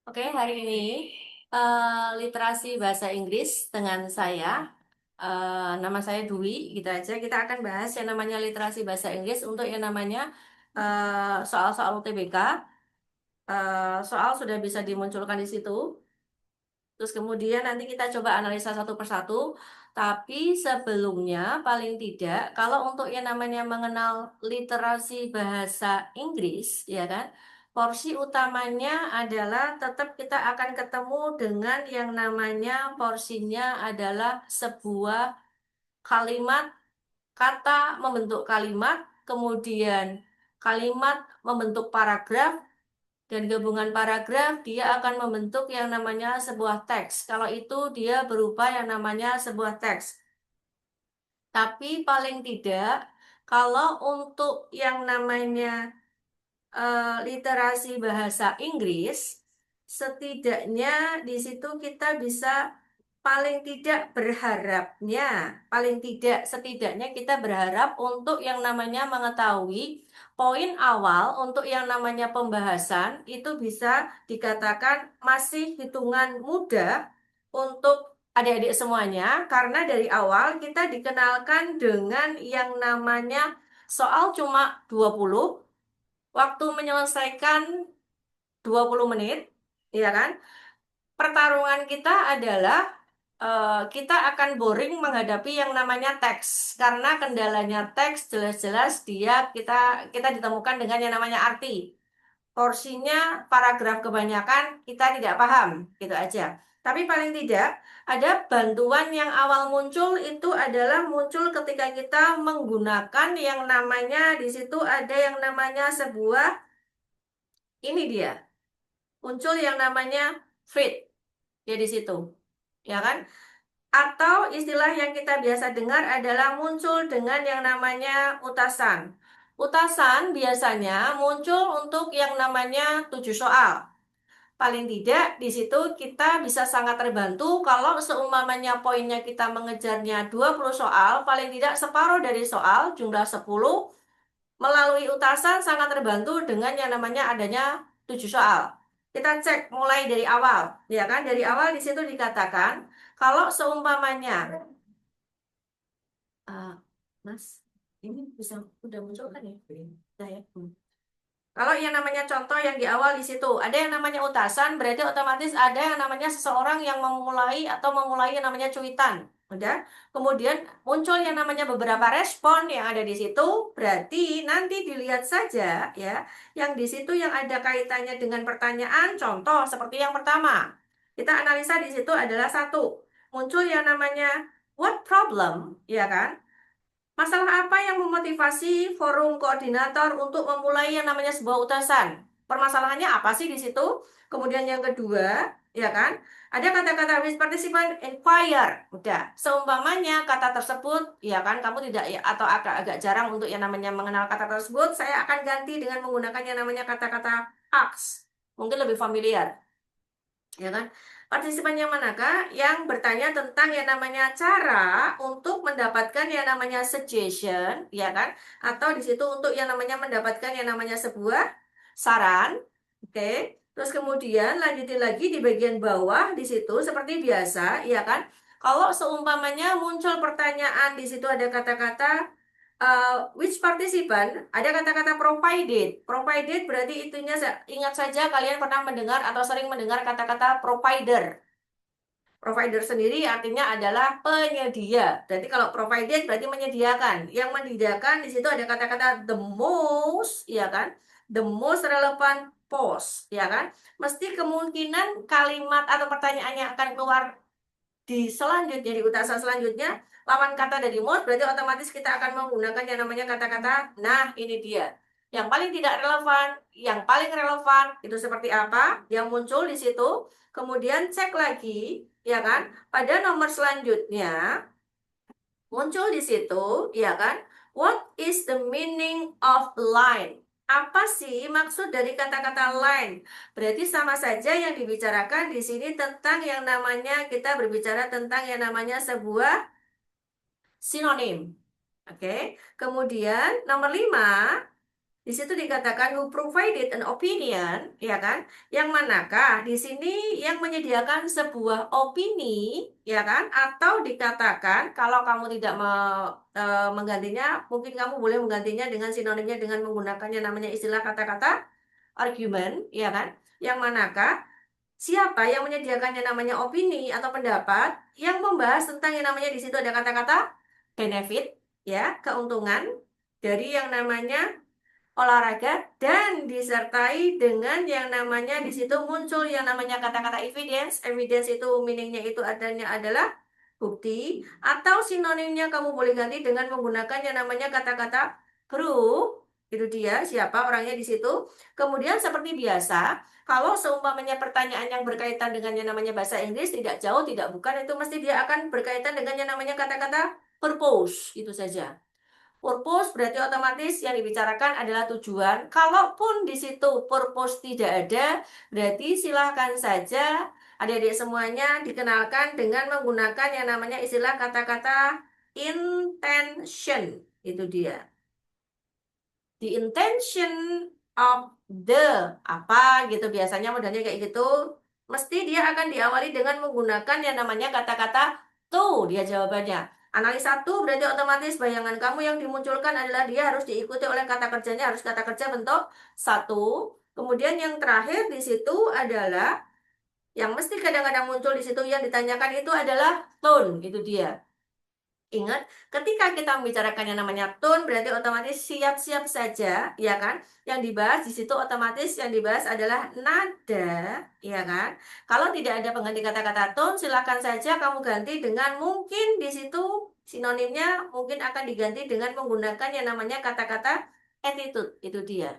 Oke, hari ini literasi bahasa Inggris dengan saya. Nama saya Dwi, gitu aja. Kita akan bahas yang namanya literasi bahasa Inggris untuk yang namanya soal-soal UTBK. Soal sudah bisa dimunculkan di situ. Terus kemudian nanti kita coba analisa satu persatu. Tapi sebelumnya, paling tidak, kalau untuk yang namanya mengenal literasi bahasa Inggris, ya kan, porsi utamanya adalah tetap kita akan ketemu dengan yang namanya porsinya adalah sebuah kalimat, kata membentuk kalimat, kemudian kalimat membentuk paragraf, dan gabungan paragraf dia akan membentuk yang namanya sebuah teks. Kalau itu dia berupa yang namanya sebuah teks. Tapi paling tidak, kalau untuk yang namanya literasi bahasa Inggris, setidaknya di situ kita bisa paling tidak berharapnya, paling tidak setidaknya kita berharap untuk yang namanya mengetahui poin awal untuk yang namanya pembahasan itu bisa dikatakan masih hitungan mudah untuk adik-adik semuanya, karena dari awal kita dikenalkan dengan yang namanya soal cuma 20, waktu menyelesaikan 20 menit, ya kan? Pertarungan kita adalah kita akan boring menghadapi yang namanya teks, karena kendalanya teks jelas-jelas dia kita ditemukan dengan yang namanya arti. Porsinya paragraf kebanyakan kita tidak paham, gitu aja. Tapi paling tidak ada bantuan yang awal muncul itu adalah muncul ketika kita menggunakan yang namanya di situ ada yang namanya sebuah, ini dia, muncul yang namanya fit ya di situ, ya kan? Atau istilah yang kita biasa dengar adalah muncul dengan yang namanya utasan. Utasan biasanya muncul untuk yang namanya 7 soal. Paling tidak di situ kita bisa sangat terbantu kalau seumpamanya poinnya kita mengejarnya 20 soal, paling tidak separuh dari soal jumlah 10 melalui utasan sangat terbantu dengan yang namanya adanya 7 soal. Kita cek mulai dari awal, ya kan? Dari awal di situ dikatakan kalau seumpamanya, ah, Mas, ini bisa udah muncul kan ya? Udah ya. Kalau yang namanya contoh yang di awal di situ ada yang namanya utasan, berarti otomatis ada yang namanya seseorang yang memulai atau memulai yang namanya cuitan. Udah. Kemudian muncul yang namanya beberapa respon yang ada di situ, berarti nanti dilihat saja ya, yang di situ yang ada kaitannya dengan pertanyaan, contoh seperti yang pertama. Kita analisa di situ adalah satu, muncul yang namanya what problem, ya kan? Masalah apa yang memotivasi forum koordinator untuk memulai yang namanya sebuah utasan? Permasalahannya apa sih di situ? Kemudian yang kedua, ya kan? Ada kata-kata with participant inquire. Udah, seumpamanya kata tersebut, ya kan, kamu tidak ya atau agak jarang untuk yang namanya mengenal kata tersebut, saya akan ganti dengan menggunakan yang namanya kata-kata ask. Mungkin lebih familiar, ya kan? Partisipan yang manakah yang bertanya tentang yang namanya cara untuk mendapatkan yang namanya suggestion, ya kan? Atau di situ untuk yang namanya mendapatkan yang namanya sebuah saran, oke? Terus kemudian lanjutin lagi di bagian bawah di situ seperti biasa, ya kan? Kalau seumpamanya muncul pertanyaan di situ ada kata-kata which participant, ada kata-kata provided. Provided berarti itunya ingat saja kalian pernah mendengar atau sering mendengar kata-kata provider. Provider sendiri artinya adalah penyedia. Berarti kalau provided berarti menyediakan. Yang menyediakan di situ ada kata-kata the most, ya kan? The most relevant post, ya kan? Mesti kemungkinan kalimat atau pertanyaan yang akan keluar di selanjutnya, di utasan selanjutnya, lawan kata dari most, berarti otomatis kita akan menggunakan yang namanya kata-kata, nah ini dia. Yang paling tidak relevan, yang paling relevan, itu seperti apa? Yang muncul di situ. Kemudian cek lagi, ya kan? Pada nomor selanjutnya, muncul di situ, ya kan? What is the meaning of line? Apa sih maksud dari kata-kata line? Berarti sama saja yang dibicarakan di sini tentang yang namanya kita berbicara tentang yang namanya sebuah sinonim. Oke. Kemudian nomor 5, Di situ dikatakan who provided an opinion, ya kan? Yang manakah di sini yang menyediakan sebuah opini, ya kan? Atau dikatakan kalau kamu tidak menggantinya, mungkin kamu boleh menggantinya dengan sinonimnya dengan menggunakannya namanya istilah kata-kata argument, ya kan? Yang manakah siapa yang menyediakannya namanya opini atau pendapat yang membahas tentang yang namanya di situ ada kata-kata benefit, ya, keuntungan dari yang namanya olahraga dan disertai dengan yang namanya di situ muncul yang namanya kata-kata evidence. Evidence itu meaningnya itu adanya adalah bukti atau sinonimnya kamu boleh ganti dengan menggunakan yang namanya kata-kata proof. Itu dia siapa orangnya di situ. Kemudian seperti biasa, kalau seumpamanya pertanyaan yang berkaitan dengan yang namanya bahasa Inggris tidak jauh tidak bukan itu mesti dia akan berkaitan dengan yang namanya kata-kata purpose. Itu saja. Purpose berarti otomatis yang dibicarakan adalah tujuan. Kalaupun di situ purpose tidak ada, berarti silahkan saja adik-adik semuanya dikenalkan dengan menggunakan yang namanya istilah kata-kata intention. Itu dia. The intention of the apa gitu biasanya modelnya kayak gitu. Mesti dia akan diawali dengan menggunakan yang namanya kata-kata to, dia jawabannya. Analisa to berarti otomatis bayangan kamu yang dimunculkan adalah dia harus diikuti oleh kata kerjanya, harus kata kerja bentuk satu. Kemudian yang terakhir di situ adalah yang mesti kadang-kadang muncul di situ yang ditanyakan itu adalah tone, itu dia. Ingat, ketika kita membicarakan yang namanya tone, berarti otomatis siap-siap saja, ya kan? Yang dibahas di situ otomatis yang dibahas adalah nada, ya kan? Kalau tidak ada pengganti kata-kata tone, silakan saja kamu ganti dengan mungkin di situ sinonimnya mungkin akan diganti dengan menggunakan yang namanya kata-kata attitude, itu dia.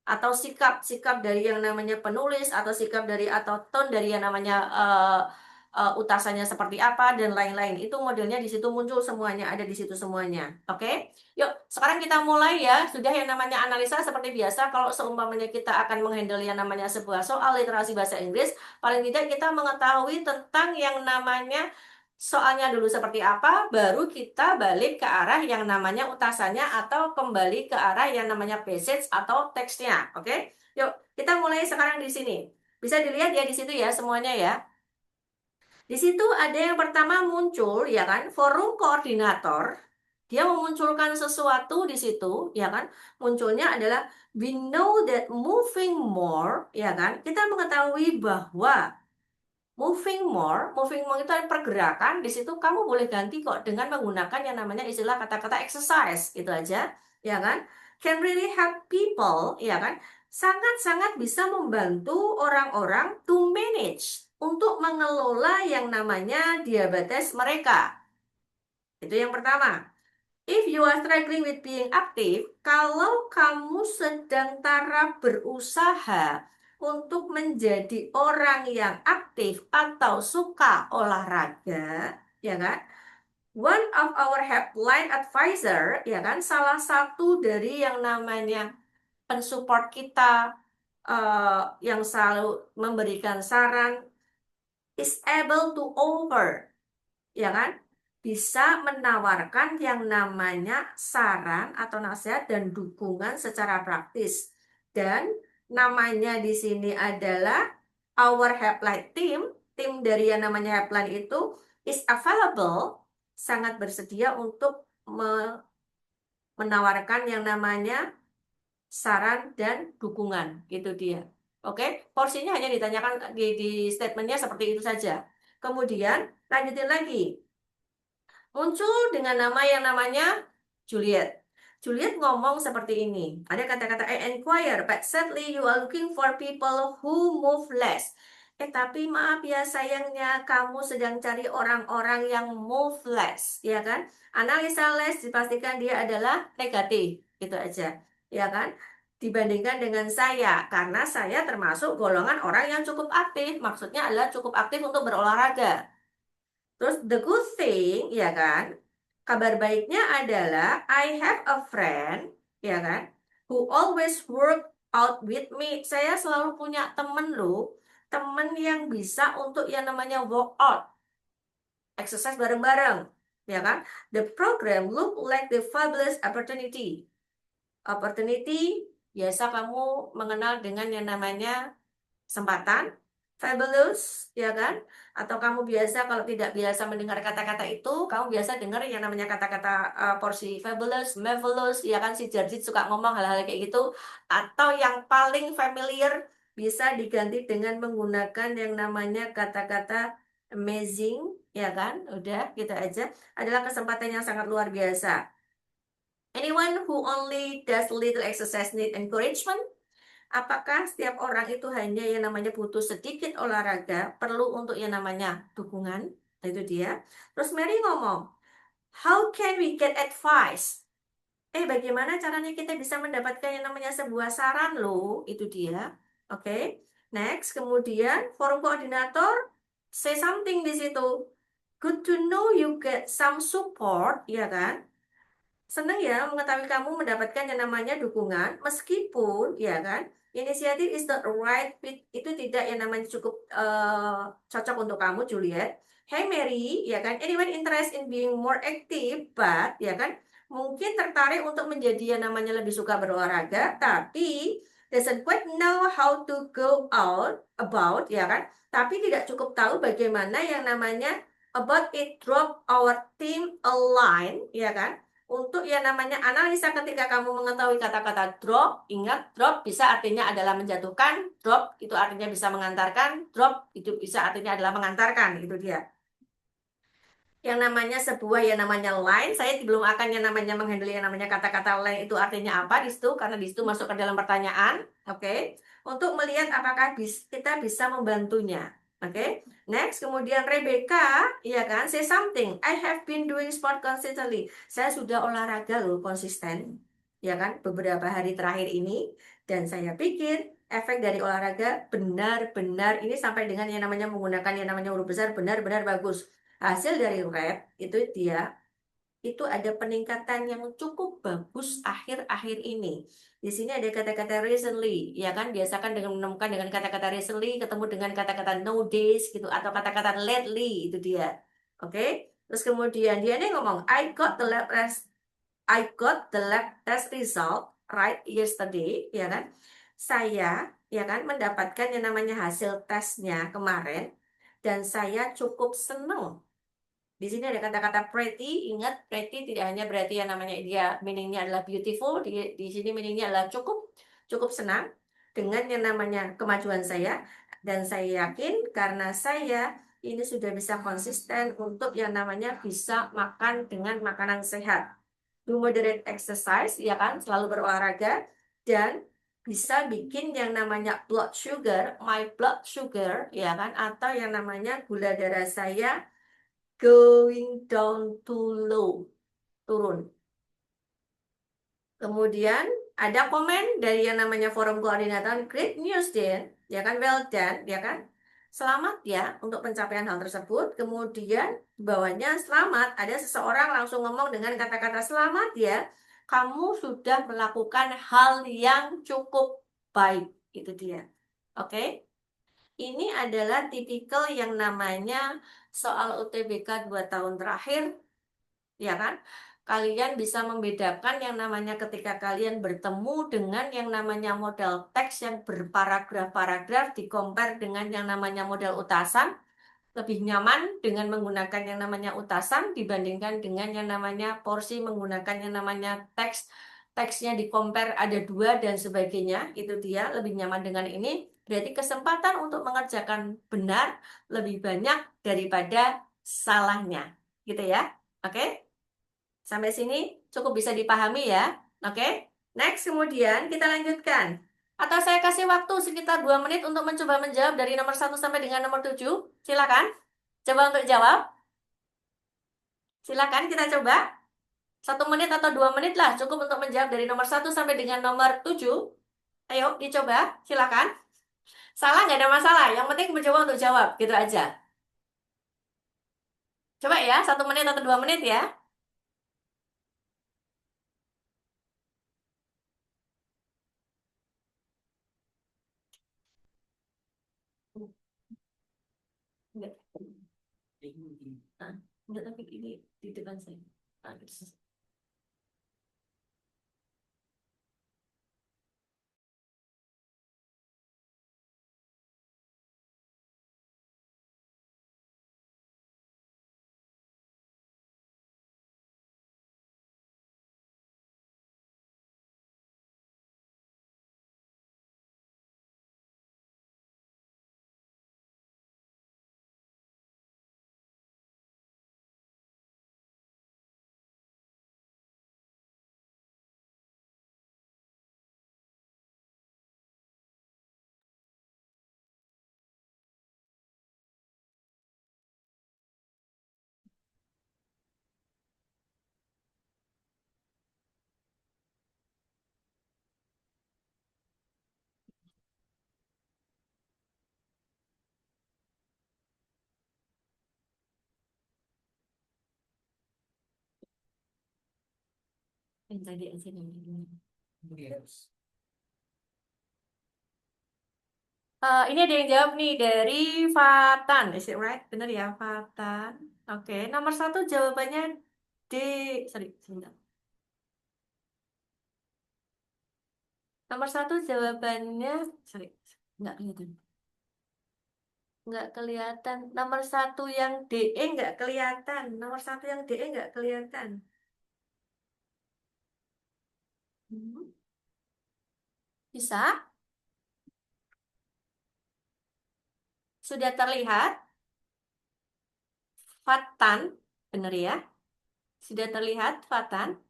Atau sikap dari yang namanya penulis atau sikap dari atau tone dari yang namanya utasannya seperti apa dan lain-lain itu modelnya di situ muncul semuanya ada di situ semuanya. Oke, yuk sekarang kita mulai ya. Sudah yang namanya analisa seperti biasa kalau seumpamanya kita akan menghandle yang namanya sebuah soal literasi bahasa Inggris, paling tidak kita mengetahui tentang yang namanya soalnya dulu seperti apa, baru kita balik ke arah yang namanya utasannya atau kembali ke arah yang namanya passage atau teksnya. Oke? Yuk, kita mulai sekarang di sini. Bisa dilihat ya di situ ya semuanya ya. Di situ ada yang pertama muncul ya kan, forum koordinator. Dia memunculkan sesuatu di situ, ya kan? Munculnya adalah we know that moving more, ya kan? Kita mengetahui bahwa moving more itu ada pergerakan. Di situ kamu boleh ganti kok dengan menggunakan yang namanya istilah kata-kata exercise, itu aja, ya kan? Can really help people, ya kan? Sangat-sangat bisa membantu orang-orang to manage untuk mengelola yang namanya diabetes mereka. Itu yang pertama. If you are struggling with being active, kalau kamu sedang taraf berusaha untuk menjadi orang yang aktif atau suka olahraga, ya kan? One of our helpline advisor, ya kan? Salah satu dari yang namanya pensupport kita yang selalu memberikan saran is able to offer, ya kan? Bisa menawarkan yang namanya saran atau nasihat dan dukungan secara praktis. Dan namanya di sini adalah our helpline team. Tim dari yang namanya helpline itu is available, sangat bersedia untuk menawarkan yang namanya saran dan dukungan. Itu dia. Oke, porsinya hanya ditanyakan di statementnya seperti itu saja. Kemudian lanjutin lagi. Muncul dengan nama yang namanya Juliet. Juliet ngomong seperti ini. Ada kata-kata I inquire, but sadly you are looking for people who move less. Tapi maaf ya sayangnya kamu sedang cari orang-orang yang move less, ya kan? Analisa less dipastikan dia adalah negatif, itu aja, ya kan? Dibandingkan dengan saya, karena saya termasuk golongan orang yang cukup aktif. Maksudnya adalah cukup aktif untuk berolahraga. Terus the good thing, ya kan? Kabar baiknya adalah I have a friend, ya kan? Who always work out with me. Saya selalu punya temen loh, temen yang bisa untuk yang namanya work out, exercise bareng-bareng, ya kan? The program look like the fabulous opportunity. Opportunity biasa kamu mengenal dengan yang namanya kesempatan, fabulous, ya kan? Atau kamu biasa kalau tidak biasa mendengar kata-kata itu, kamu biasa dengar yang namanya kata-kata porsi fabulous, marvelous, ya kan? Si Jarjit suka ngomong hal-hal kayak gitu. Atau yang paling familiar bisa diganti dengan menggunakan yang namanya kata-kata amazing, ya kan? Udah, gitu aja. Adalah kesempatan yang sangat luar biasa. Anyone who only does little exercise need encouragement? Apakah setiap orang itu hanya yang namanya butuh sedikit olahraga, perlu untuk yang namanya dukungan? Nah, itu dia. Terus Mary ngomong, how can we get advice? Bagaimana caranya kita bisa mendapatkan yang namanya sebuah saran loh? Itu dia. Oke. Next, kemudian forum koordinator say something di situ. Good to know you get some support, ya kan? Senang ya mengetahui kamu mendapatkan yang namanya dukungan, meskipun ya kan, inisiatif is not right fit, itu tidak yang namanya cukup cocok untuk kamu, Juliet. Hey Mary, ya kan, anyone interest in being more active, but ya kan, mungkin tertarik untuk menjadi yang namanya lebih suka berolahraga, tapi doesn't quite know how to go out about, ya kan, tapi tidak cukup tahu bagaimana yang namanya about it drop our team align, ya kan, untuk yang namanya analisa. Ketika kamu mengetahui kata-kata drop, ingat drop bisa artinya adalah menjatuhkan, drop itu artinya bisa mengantarkan, drop itu bisa artinya adalah mengantarkan, itu dia. Yang namanya sebuah yang namanya line, saya belum akan yang namanya menghandle yang namanya kata-kata line itu artinya apa di situ, karena di situ masuk ke dalam pertanyaan, oke? Untuk melihat apakah kita bisa membantunya, oke? Next, kemudian Rebecca, iya kan, say something. I have been doing sport consistently. Saya sudah olahraga loh konsisten, ya kan, beberapa hari terakhir ini, dan saya pikir efek dari olahraga benar-benar ini sampai dengan yang namanya menggunakan yang namanya huruf besar benar-benar bagus. Hasil dari lab itu dia itu ada peningkatan yang cukup bagus akhir-akhir ini. Di sini ada kata-kata recently, ya kan? Biasakan dengan menemukan dengan kata-kata recently ketemu dengan kata-kata nowadays gitu atau kata-kata lately, itu dia. Oke? Terus kemudian dia nih ngomong, I got the lab test result right yesterday, ya kan? Saya ya kan mendapatkan yang namanya hasil tesnya kemarin dan saya cukup senang. Di sini ada kata-kata pretty. Ingat, pretty tidak hanya berarti yang namanya dia meaningnya adalah beautiful. Di sini meaningnya adalah cukup, cukup senang dengan yang namanya kemajuan saya. Dan saya yakin karena saya ini sudah bisa konsisten untuk yang namanya bisa makan dengan makanan sehat. Do moderate exercise, ya kan, selalu berolahraga dan bisa bikin yang namanya blood sugar, my blood sugar, ya kan, atau yang namanya gula darah saya going down to low, turun. Kemudian ada komen dari yang namanya forum koordinator, great news Dan, ya kan, well done, ya kan. Selamat ya untuk pencapaian hal tersebut. Kemudian bawahnya selamat, ada seseorang langsung ngomong dengan kata-kata selamat ya. Kamu sudah melakukan hal yang cukup baik, itu dia. Oke. Ini adalah tipikal yang namanya soal UTBK 2 tahun terakhir, ya kan? Kalian bisa membedakan yang namanya ketika kalian bertemu dengan yang namanya model teks yang berparagraf-paragraf di-compare dengan yang namanya model utasan, lebih nyaman dengan menggunakan yang namanya utasan dibandingkan dengan yang namanya porsi menggunakan yang namanya teks. Teksnya di-compare ada dua dan sebagainya, itu dia lebih nyaman dengan ini. Berarti kesempatan untuk mengerjakan benar lebih banyak daripada salahnya, gitu ya. Oke? Sampai sini cukup bisa dipahami ya. Oke? Next, kemudian kita lanjutkan. Atau saya kasih waktu sekitar 2 menit untuk mencoba menjawab dari nomor 1 sampai dengan nomor 7. Silakan. Coba untuk jawab. Silakan kita coba. 1 menit atau 2 menit lah cukup untuk menjawab dari nomor 1 sampai dengan nomor 7. Ayo dicoba. Silakan. Salah nggak ada masalah. Yang penting mencoba untuk jawab. Gitu aja. Coba ya. 1 menit atau 2 menit ya. Enggak. Ah, enggak, tapi ini di depan saya. Ah, gitu. Yang tadi aja namanya. Ini ada yang jawab nih dari Fatan, is it right? Bener ya, Fatan. Oke, nomor satu jawabannya D. Sorry, sebentar. Nomor satu jawabannya, sorry, nggak kelihatan. Nggak kelihatan. Nomor satu yang DE nggak kelihatan. Nomor satu yang DE nggak kelihatan. Hmm, Bisa? Sudah terlihat? Fatan, bener ya? Sudah terlihat, Fatan?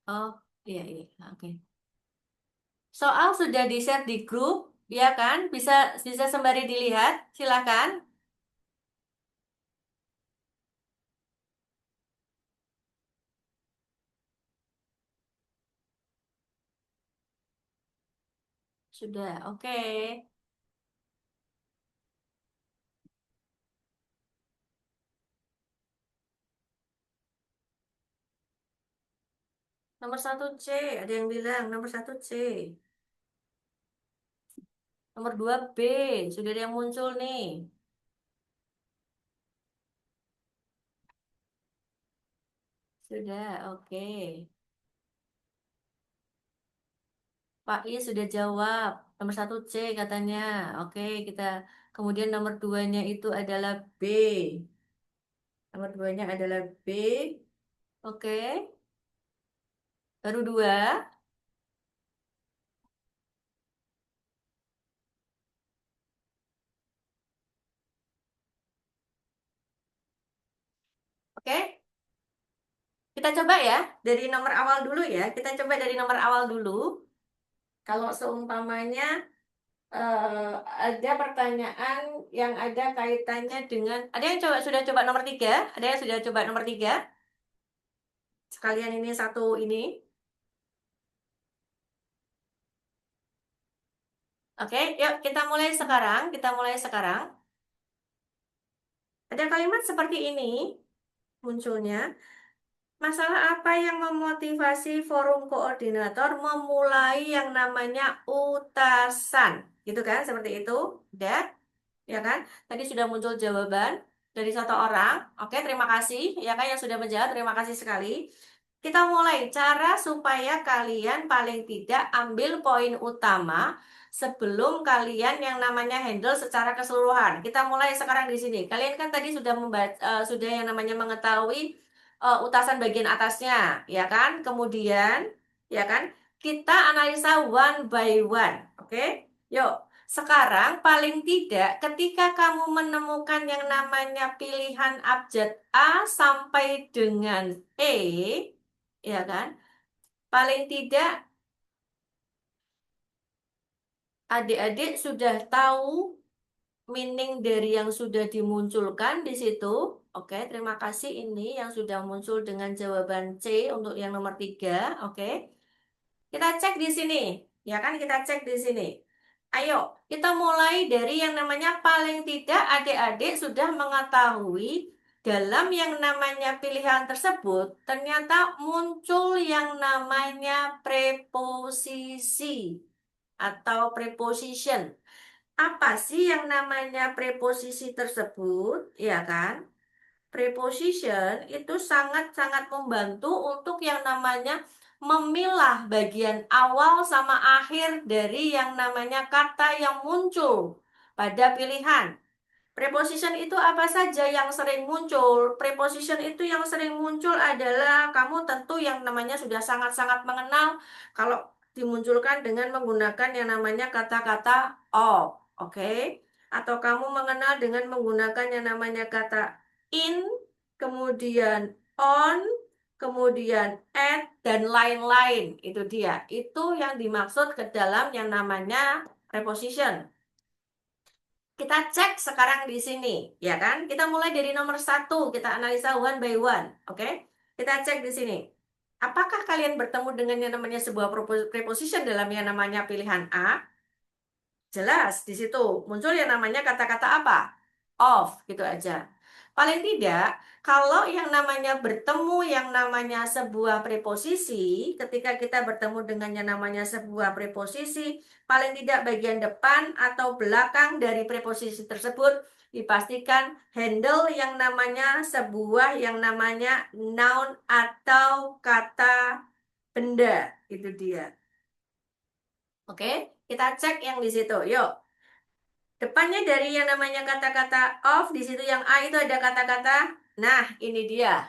Oh, iya, iya. Oke. Soal sudah di-share di grup, ya kan? Bisa bisa sembari dilihat, silakan. Sudah, oke. Nomor satu C, ada yang bilang nomor satu C. Nomor dua B, sudah ada yang muncul nih. Sudah, oke. Pak I sudah jawab. Nomor satu C katanya. Oke, kita kemudian nomor duanya itu adalah B. Nomor duanya adalah B. Oke, baru dua. Oke, kita coba ya dari nomor awal dulu ya. Kita coba dari nomor awal dulu. Kalau seumpamanya ada pertanyaan yang ada kaitannya dengan, ada yang sudah coba nomor tiga, ada yang sudah coba nomor tiga. Sekalian ini satu ini. Oke, yuk kita mulai sekarang. Kita mulai sekarang. Ada kalimat seperti ini munculnya. Masalah apa yang memotivasi forum koordinator memulai yang namanya utasan? Gitu kan, seperti itu. Udah, ya kan? Tadi sudah muncul jawaban dari satu orang. Oke, terima kasih. Ya kan, yang sudah menjawab, terima kasih sekali. Kita mulai cara supaya kalian paling tidak ambil poin utama sebelum kalian yang namanya handle secara keseluruhan. Kita mulai sekarang di sini. Kalian kan tadi sudah membaca, sudah yang namanya mengetahui utasan bagian atasnya, ya kan? Kemudian, ya kan? Kita analisa one by one. Oke? Yuk. Sekarang paling tidak ketika kamu menemukan yang namanya pilihan abjad A sampai dengan E, ya kan? Paling tidak adik-adik sudah tahu meaning dari yang sudah dimunculkan di situ. Oke, terima kasih ini yang sudah muncul dengan jawaban C untuk yang nomor tiga. Oke, kita cek di sini. Ya kan, kita cek di sini. Ayo, kita mulai dari yang namanya paling tidak adik-adik sudah mengetahui dalam yang namanya pilihan tersebut ternyata muncul yang namanya preposisi atau preposition. Apa sih yang namanya preposisi tersebut? Ya kan? Preposition itu sangat-sangat membantu untuk yang namanya memilah bagian awal sama akhir dari yang namanya kata yang muncul pada pilihan. Preposition itu apa saja yang sering muncul? Preposition itu yang sering muncul adalah kamu tentu yang namanya sudah sangat-sangat mengenal kalau dimunculkan dengan menggunakan yang namanya kata-kata of, oke? Atau kamu mengenal dengan menggunakan yang namanya kata in, kemudian on, kemudian at, dan lain-lain. Itu dia. Itu yang dimaksud ke dalam yang namanya preposition. Kita cek sekarang di sini, ya kan? Kita mulai dari nomor satu, kita analisa one by one, oke? Kita cek di sini. Apakah kalian bertemu dengan yang namanya sebuah preposition dalam yang namanya pilihan A? Jelas di situ muncul yang namanya kata-kata apa? Of, gitu aja. Paling tidak, kalau yang namanya bertemu yang namanya sebuah preposisi, ketika kita bertemu dengan yang namanya sebuah preposisi, paling tidak bagian depan atau belakang dari preposisi tersebut dipastikan handle yang namanya sebuah yang namanya noun atau kata benda. Itu dia. Oke, kita cek yang di situ. Yuk. Depannya dari yang namanya kata-kata of, di situ yang A itu ada kata-kata, nah ini dia,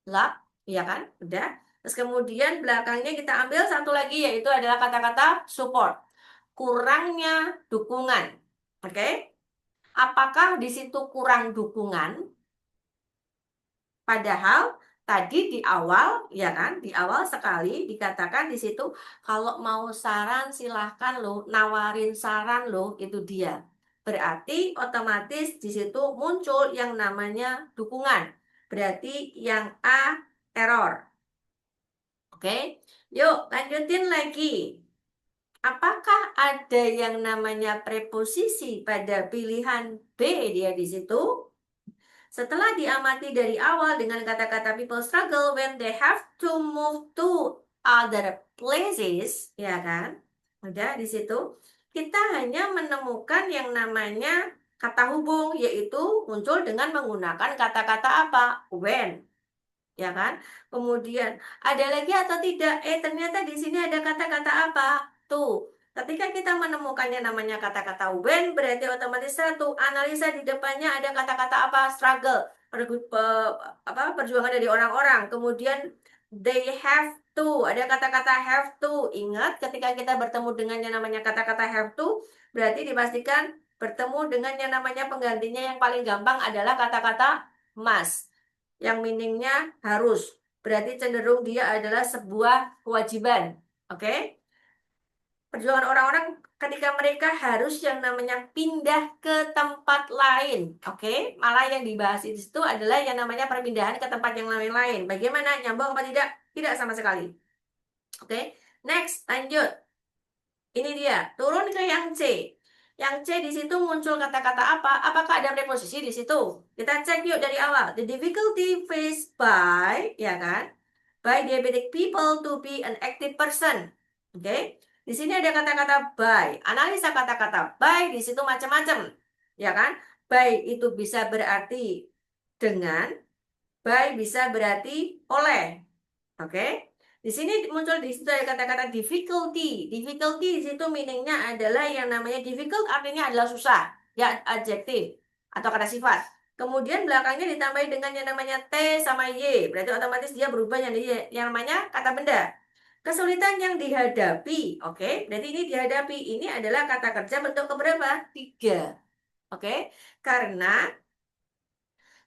love, ya kan? Udah. Terus kemudian belakangnya kita ambil satu lagi, yaitu adalah kata-kata support. Kurangnya dukungan. Oke? Apakah di situ kurang dukungan? Padahal tadi di awal, ya kan, di awal sekali dikatakan di situ kalau mau saran silahkan loh, nawarin saran loh, itu dia. Berarti otomatis di situ muncul yang namanya dukungan. Berarti yang A error. Oke, yuk lanjutin lagi. Apakah ada yang namanya preposisi pada pilihan B dia di situ? Setelah diamati dari awal dengan kata-kata people struggle when they have to move to other places, ya kan? Udah di situ kita hanya menemukan yang namanya kata hubung, yaitu muncul dengan menggunakan kata-kata apa? When, ya kan? Kemudian ada lagi atau tidak? Ternyata di sini ada kata-kata apa? Tuh. Ketika kita menemukannya namanya kata-kata when, berarti otomatis satu analisa di depannya ada kata-kata apa? Struggle, perjuangan dari orang-orang. Kemudian they have to, ada kata-kata have to. Ingat, ketika kita bertemu dengan yang namanya kata-kata have to, berarti dipastikan bertemu dengan yang namanya penggantinya yang paling gampang adalah kata-kata must, yang meaningnya harus. Berarti cenderung dia adalah sebuah kewajiban. Oke? Perjuangan orang-orang ketika mereka harus yang namanya pindah ke tempat lain. Oke? Malah yang dibahas di situ adalah yang namanya perpindahan ke tempat yang lain-lain. Bagaimana? Nyambung apa tidak? Tidak sama sekali. Oke? Next, lanjut. Ini dia, turun ke yang C. Yang C di situ muncul kata-kata apa? Apakah ada preposisi di situ? Kita cek yuk dari awal. The difficulty faced by, ya kan? By diabetic people to be an active person. Oke? Di sini ada kata-kata by. Analisa kata-kata by di situ macam-macam. Ya kan? By itu bisa berarti dengan, by bisa berarti oleh. Oke? Di sini muncul di situ ada kata-kata difficulty. Difficulty di situ meaningnya adalah yang namanya difficult, artinya adalah susah, ya adjektif atau kata sifat. Kemudian belakangnya ditambahin dengan yang namanya T sama Y, berarti otomatis dia berubah yang namanya kata benda. Kesulitan yang dihadapi, oke? Berarti ini dihadapi, ini adalah kata kerja bentuk keberapa? Tiga, oke? Karena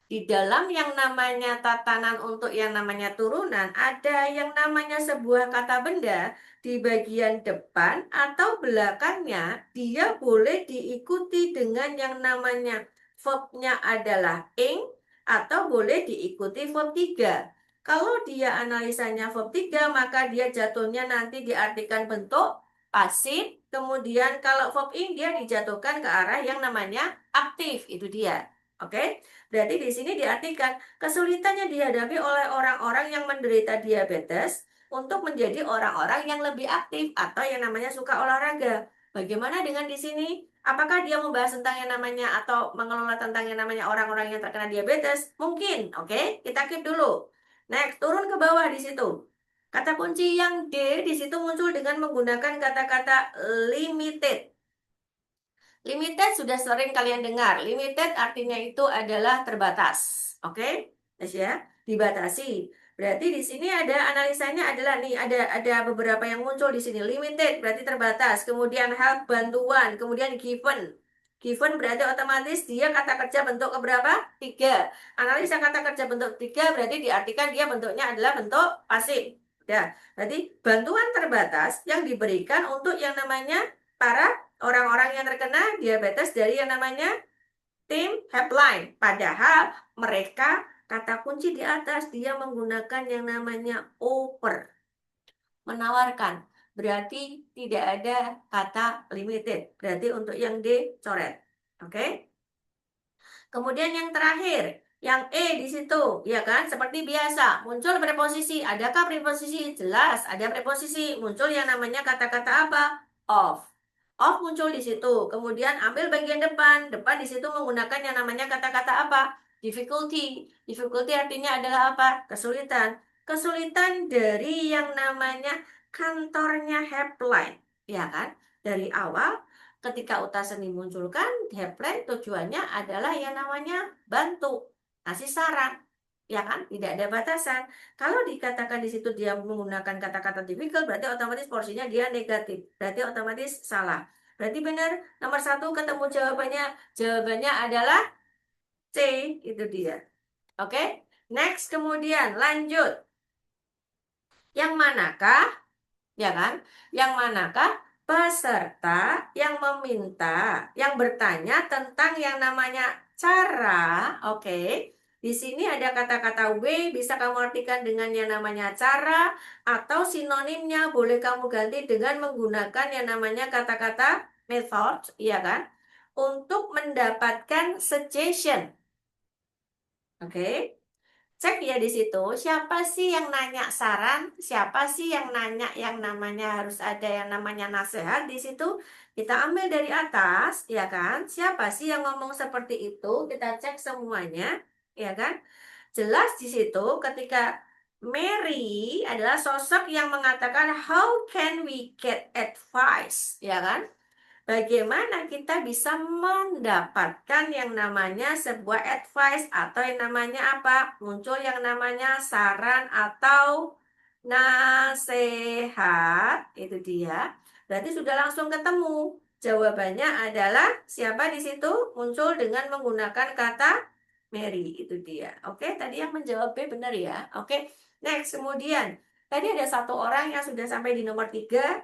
di dalam yang namanya tatanan untuk yang namanya turunan, ada yang namanya sebuah kata benda di bagian depan atau belakangnya, dia boleh diikuti dengan yang namanya verbnya adalah ing atau boleh diikuti verb 3. Kalau dia analisanya verb 3, maka dia jatuhnya nanti diartikan bentuk pasif. Kemudian kalau verb ing dia dijatuhkan ke arah yang namanya aktif, itu dia. Oke? Berarti di sini diartikan kesulitan yang dihadapi oleh orang-orang yang menderita diabetes untuk menjadi orang-orang yang lebih aktif atau yang namanya suka olahraga. Bagaimana dengan di sini? Apakah dia membahas tentang yang namanya atau mengelola tentang yang namanya orang-orang yang terkena diabetes? Mungkin, oke? Kita keep dulu. Next, turun ke bawah di situ. Kata kunci yang D di situ muncul dengan menggunakan kata-kata limited. Limited sudah sering kalian dengar. Limited artinya itu adalah terbatas. Oke? Yes, ya, dibatasi. Berarti di sini ada analisanya adalah nih ada beberapa yang muncul di sini. Limited berarti terbatas. Kemudian help bantuan, kemudian given. Given berarti otomatis dia kata kerja bentuk keberapa? Tiga. Analisa kata kerja bentuk tiga berarti diartikan dia bentuknya adalah bentuk pasif. Ya, berarti bantuan terbatas yang diberikan untuk yang namanya para orang-orang yang terkena diabetes dari yang namanya tim helpline. Padahal mereka kata kunci di atas dia menggunakan yang namanya offer, menawarkan. berarti tidak ada kata limited. Berarti untuk yang D coret. Oke? Kemudian yang terakhir, yang E di situ, ya kan? Seperti biasa, muncul preposisi. Adakah preposisi? Jelas, ada preposisi. Muncul yang namanya kata-kata apa? Of. Of muncul di situ. Kemudian ambil bagian depan. Depan di situ menggunakan yang namanya kata-kata apa? Difficulty. Difficulty artinya adalah apa? Kesulitan. Kesulitan dari yang namanya kantornya Helpline, ya kan? Dari awal ketika utasan dimunculkan, helpline tujuannya adalah yang namanya bantu, kasih saran, ya kan? Tidak ada batasan. Kalau dikatakan di situ dia menggunakan kata-kata difficult, berarti otomatis porsinya dia negatif, berarti otomatis salah. Berarti benar, nomor satu ketemu jawabannya, jawabannya adalah C, itu dia. Oke, next kemudian lanjut. Yang manakah, ya kan? Yang manakah peserta yang meminta, yang bertanya tentang yang namanya cara, oke. Di sini ada kata-kata way, bisa kamu artikan dengan yang namanya cara, atau sinonimnya boleh kamu ganti dengan menggunakan yang namanya kata-kata method, ya kan? Untuk mendapatkan suggestion, oke. Cek ya di situ, siapa sih yang nanya saran, siapa sih yang nanya yang namanya harus ada yang namanya nasihat di situ. Kita ambil dari atas, ya kan? Siapa sih yang ngomong seperti itu? Kita cek semuanya, ya kan? Jelas di situ ketika Mary adalah sosok yang mengatakan how can we get advice, ya kan? Bagaimana kita bisa mendapatkan yang namanya sebuah advice atau yang namanya apa? Muncul yang namanya saran atau nasihat, itu dia. Berarti sudah langsung ketemu. Jawabannya adalah siapa di situ? Muncul dengan menggunakan kata Mary, itu dia. Oke, tadi yang menjawab B benar ya. Oke, next kemudian. Tadi ada satu orang yang sudah sampai di nomor 3,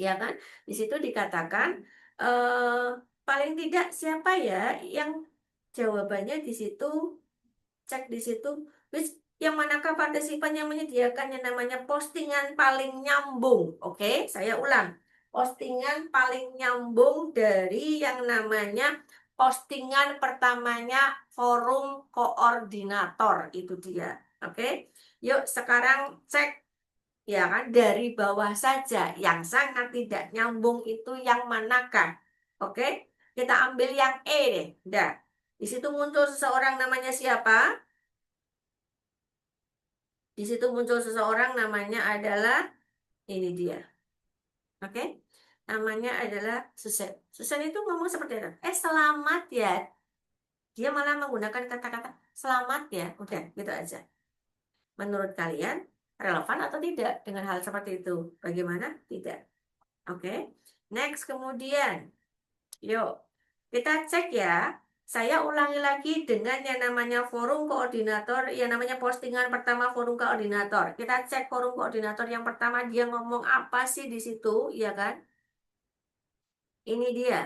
ya kan? Di situ dikatakan eh, paling tidak siapa ya yang jawabannya di situ, cek di situ, which yang manakah partisipan yang menyediakan yang namanya postingan paling nyambung. Oke, saya ulang. Postingan paling nyambung dari yang namanya postingan pertamanya forum koordinator, itu dia. Oke. Yuk sekarang cek, ya kan, dari bawah saja yang sangat tidak nyambung itu yang manakah? Oke, kita ambil yang E deh. Dah, di situ muncul seseorang namanya siapa? Di situ muncul seseorang namanya adalah ini dia. Oke, namanya adalah Susan. Susan itu ngomong seperti apa? Selamat ya. Dia malah menggunakan kata-kata selamat ya. Udah gitu aja. Menurut kalian relevan atau tidak dengan hal seperti itu? Bagaimana? Tidak. Oke, next kemudian, yuk kita cek ya. Saya ulangi lagi dengan yang namanya forum koordinator, yang namanya postingan pertama forum koordinator. Kita cek forum koordinator yang pertama dia ngomong apa sih di situ, ya kan? Ini dia.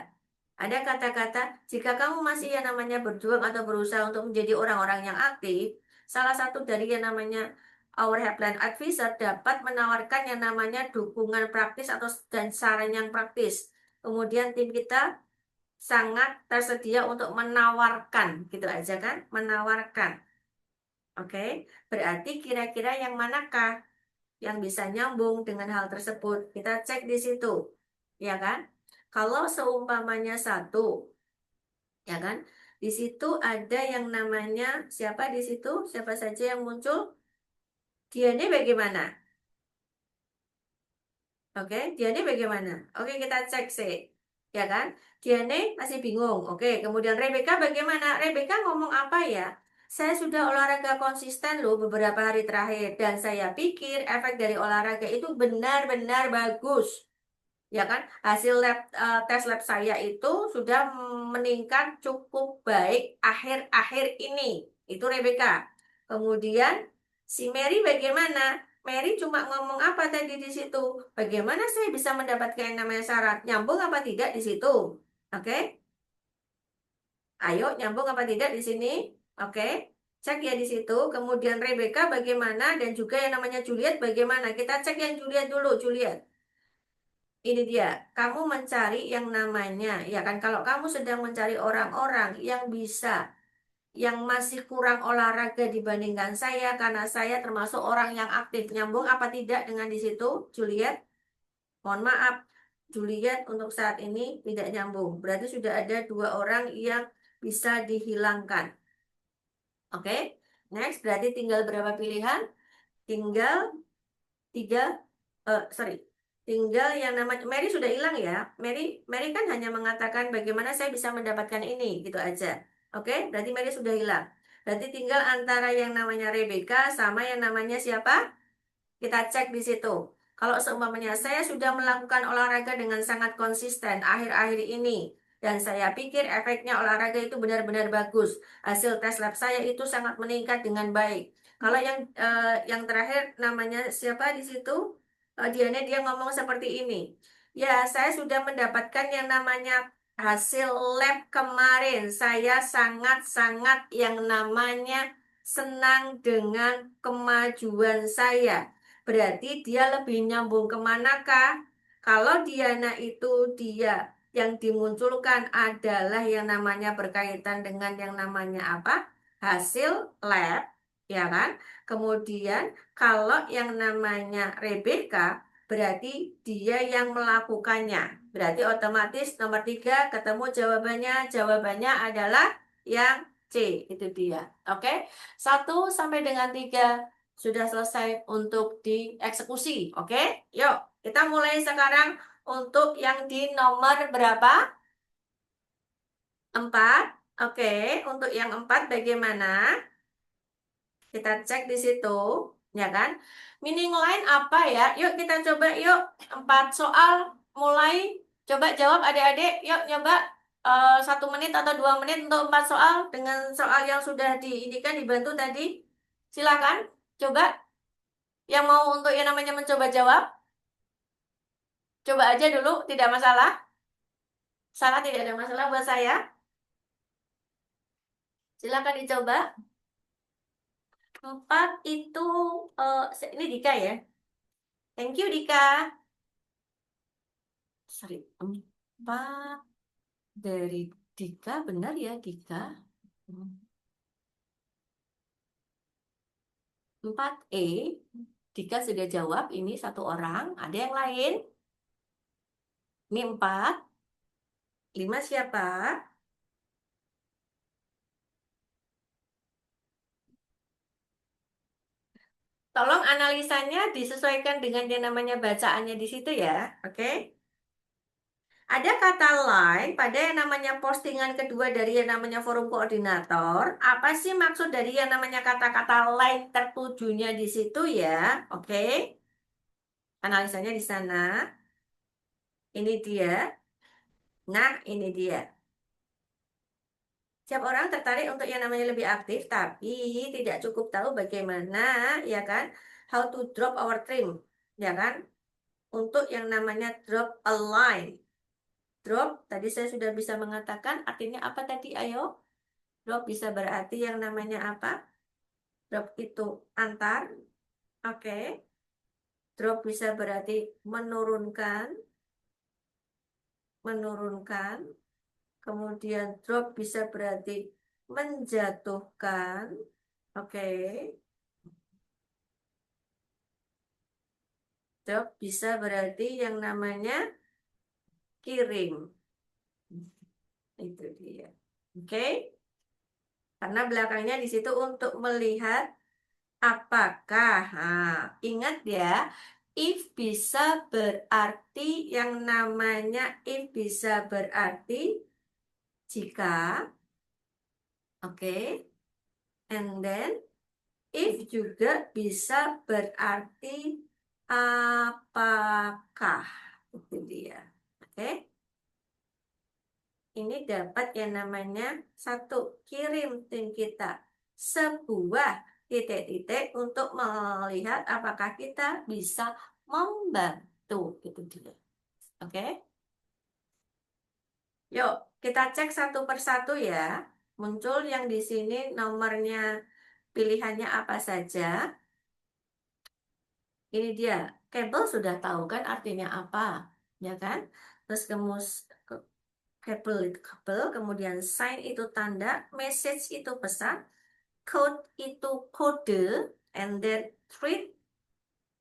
Ada kata-kata, jika kamu masih yang namanya berjuang atau berusaha untuk menjadi orang-orang yang aktif, salah satu dari yang namanya Our Helpline Advisor dapat menawarkan yang namanya dukungan praktis atau dan saran yang praktis. Kemudian tim kita sangat tersedia untuk menawarkan, gitu aja kan? Menawarkan. Oke, berarti kira-kira yang manakah yang bisa nyambung dengan hal tersebut? Kita cek di situ, ya kan? Kalau seumpamanya satu, ya kan? Di situ ada yang namanya siapa di situ? Siapa saja yang muncul? Dia ini bagaimana? Oke, dia ini bagaimana? Oke, kita cek sih. Ya kan? Dia ini masih bingung. Oke, kemudian Rebecca bagaimana? Rebecca ngomong apa ya? Saya sudah olahraga konsisten loh beberapa hari terakhir dan saya pikir efek dari olahraga itu benar-benar bagus. Ya kan, hasil tes lab saya itu sudah meningkat cukup baik akhir-akhir ini. Itu Rebecca. Kemudian si Mary bagaimana? Mary cuma ngomong apa tadi di situ? Bagaimana saya bisa mendapatkan yang namanya syarat? Nyambung apa tidak di situ? Oke, ayo nyambung apa tidak di sini? Oke, cek ya di situ. Kemudian Rebecca bagaimana dan juga yang namanya Juliet bagaimana? Kita cek yang Juliet dulu, Juliet. ini dia, kamu mencari yang namanya, ya kan, kalau kamu sedang mencari orang-orang yang bisa, yang masih kurang olahraga dibandingkan saya, karena saya termasuk orang yang aktif. Nyambung apa tidak dengan di situ, Juliet? Mohon maaf, Juliet untuk saat ini tidak nyambung. Berarti sudah ada dua orang yang bisa dihilangkan. Oke, next, berarti tinggal berapa pilihan? Tinggal tiga, sorry, tinggal yang namanya Mary sudah hilang ya. Mary kan hanya mengatakan bagaimana saya bisa mendapatkan ini, gitu aja. Oke, berarti Mary sudah hilang. Berarti tinggal antara yang namanya Rebecca sama yang namanya siapa? Kita cek di situ. Kalau seumpamanya saya sudah melakukan olahraga dengan sangat konsisten akhir-akhir ini, dan saya pikir efeknya olahraga itu benar-benar bagus. Hasil tes lab saya itu sangat meningkat dengan baik. Kalau yang terakhir namanya siapa di situ? Dia ngomong seperti ini. Ya, saya sudah mendapatkan yang namanya hasil lab kemarin. Saya sangat-sangat yang namanya senang dengan kemajuan saya. Berarti dia lebih nyambung kemanakah? Kalau Diana itu dia yang dimunculkan adalah yang namanya berkaitan dengan yang namanya apa? Hasil lab, ya kan? Kemudian kalau yang namanya Rebecca, berarti dia yang melakukannya. Berarti otomatis nomor 3 ketemu jawabannya. Jawabannya adalah yang C, itu dia. Oke, 1 sampai dengan 3 sudah selesai untuk dieksekusi. Oke, yuk kita mulai sekarang untuk yang di nomor berapa? 4. Oke, untuk yang 4 bagaimana? Kita cek di situ, ya kan? Meaning line apa ya? Yuk kita coba yuk. 4 soal mulai. Coba jawab adik-adik. Yuk nyoba 1 menit atau 2 menit untuk 4 soal dengan soal yang sudah diindikan dibantu tadi. Silakan. Coba yang mau untuk yang namanya mencoba jawab. Coba aja dulu, tidak masalah. Salah tidak ada masalah buat saya. Silakan dicoba. 4 itu ini Dika ya. Thank you Dika. Sorry, 4 dari Dika, benar ya Dika? 4E, Dika sudah jawab, ini satu orang, ada yang lain? Ini 4, 5 siapa? Tolong analisanya disesuaikan dengan yang namanya bacaannya di situ ya, oke? Ada kata lain pada yang namanya postingan kedua dari yang namanya forum koordinator. Apa sih maksud dari yang namanya kata-kata lain tertujunya di situ ya? Oke. Analisanya di sana. Ini dia. Nah, ini dia. Setiap orang tertarik untuk yang namanya lebih aktif, tapi tidak cukup tahu bagaimana, ya kan? How to drop our trim, ya kan? Untuk yang namanya drop a line. Drop, tadi saya sudah bisa mengatakan artinya apa tadi, ayo? Drop bisa berarti yang namanya apa? Drop itu antar, oke. Drop bisa berarti menurunkan, menurunkan. Kemudian drop bisa berarti menjatuhkan, oke. Drop bisa berarti yang namanya kirim, itu dia, oke. Karena belakangnya di situ untuk melihat apakah, nah, ingat ya, if bisa berarti yang namanya if bisa berarti jika, oke, and then if juga bisa berarti apakah, itu dia, oke. Ini dapat yang namanya satu, kirim tim kita sebuah titik-titik untuk melihat apakah kita bisa membantu, itu dia, oke. Yuk kita cek satu persatu ya. Muncul yang di sini nomornya, pilihannya apa saja. Ini dia, kabel sudah tahu kan artinya apa? ya kan? Terus kabel itu kabel, kemudian sign itu tanda, message itu pesan, code itu kode, and then thread,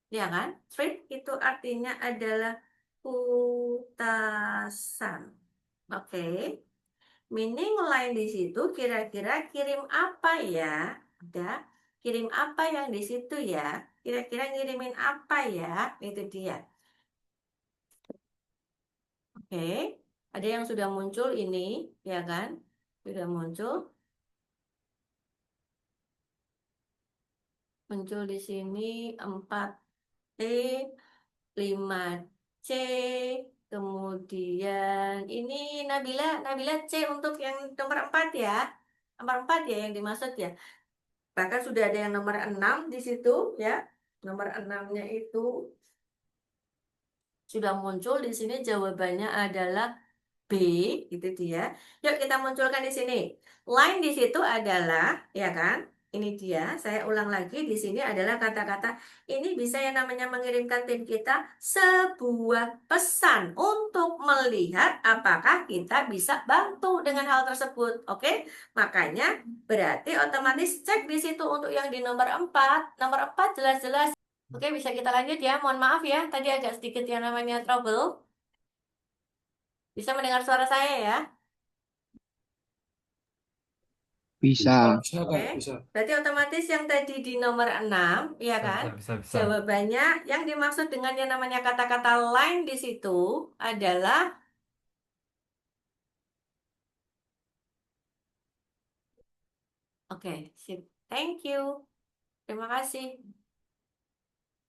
ya kan? Thread itu artinya adalah putasan. Oke. Meaning line di situ kira-kira kirim apa ya? Udah. Kirim apa yang di situ ya? Kira-kira ngirimin apa ya? Itu dia. Oke. Ada yang sudah muncul ini, ya kan? Sudah muncul. Muncul di sini 4T, 5C, kemudian ini Nabila, Nabila C untuk yang nomor 4 ya. Nomor 4 ya yang dimaksud ya. Bahkan sudah ada yang nomor 6 di situ ya. Nomor 6-nya itu sudah muncul di sini, jawabannya adalah B, itu dia. Yuk kita munculkan di sini. Line di situ adalah, ya kan? Ini dia. Saya ulang lagi, di sini adalah kata-kata ini bisa yang namanya mengirimkan tim kita sebuah pesan untuk melihat apakah kita bisa bantu dengan hal tersebut. Oke? Makanya berarti otomatis cek di situ untuk yang di nomor 4. Nomor 4 jelas-jelas. Oke, bisa kita lanjut ya. Mohon maaf ya, tadi agak sedikit yang namanya trouble. Bisa mendengar suara saya ya? Bisa. Oke, berarti otomatis yang tadi di nomor 6, ya kan? Bisa. Jawabannya yang dimaksud dengan yang namanya kata-kata line di situ adalah oke, sip. Thank you. Terima kasih.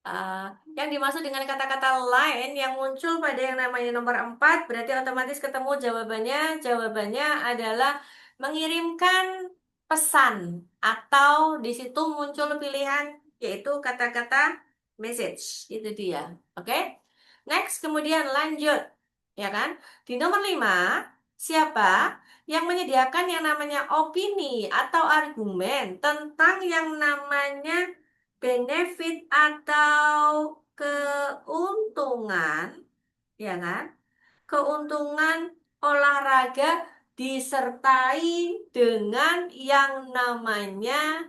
Uh, yang dimaksud dengan kata-kata lain yang muncul pada yang namanya nomor 4 berarti otomatis ketemu jawabannya. Jawabannya adalah mengirimkan pesan atau di situ muncul pilihan yaitu kata-kata message. Itu dia. Oke? Next, kemudian lanjut. Ya kan? Di nomor 5, siapa yang menyediakan yang namanya opini atau argumen tentang yang namanya benefit atau keuntungan, ya kan? Keuntungan olahraga disertai dengan yang namanya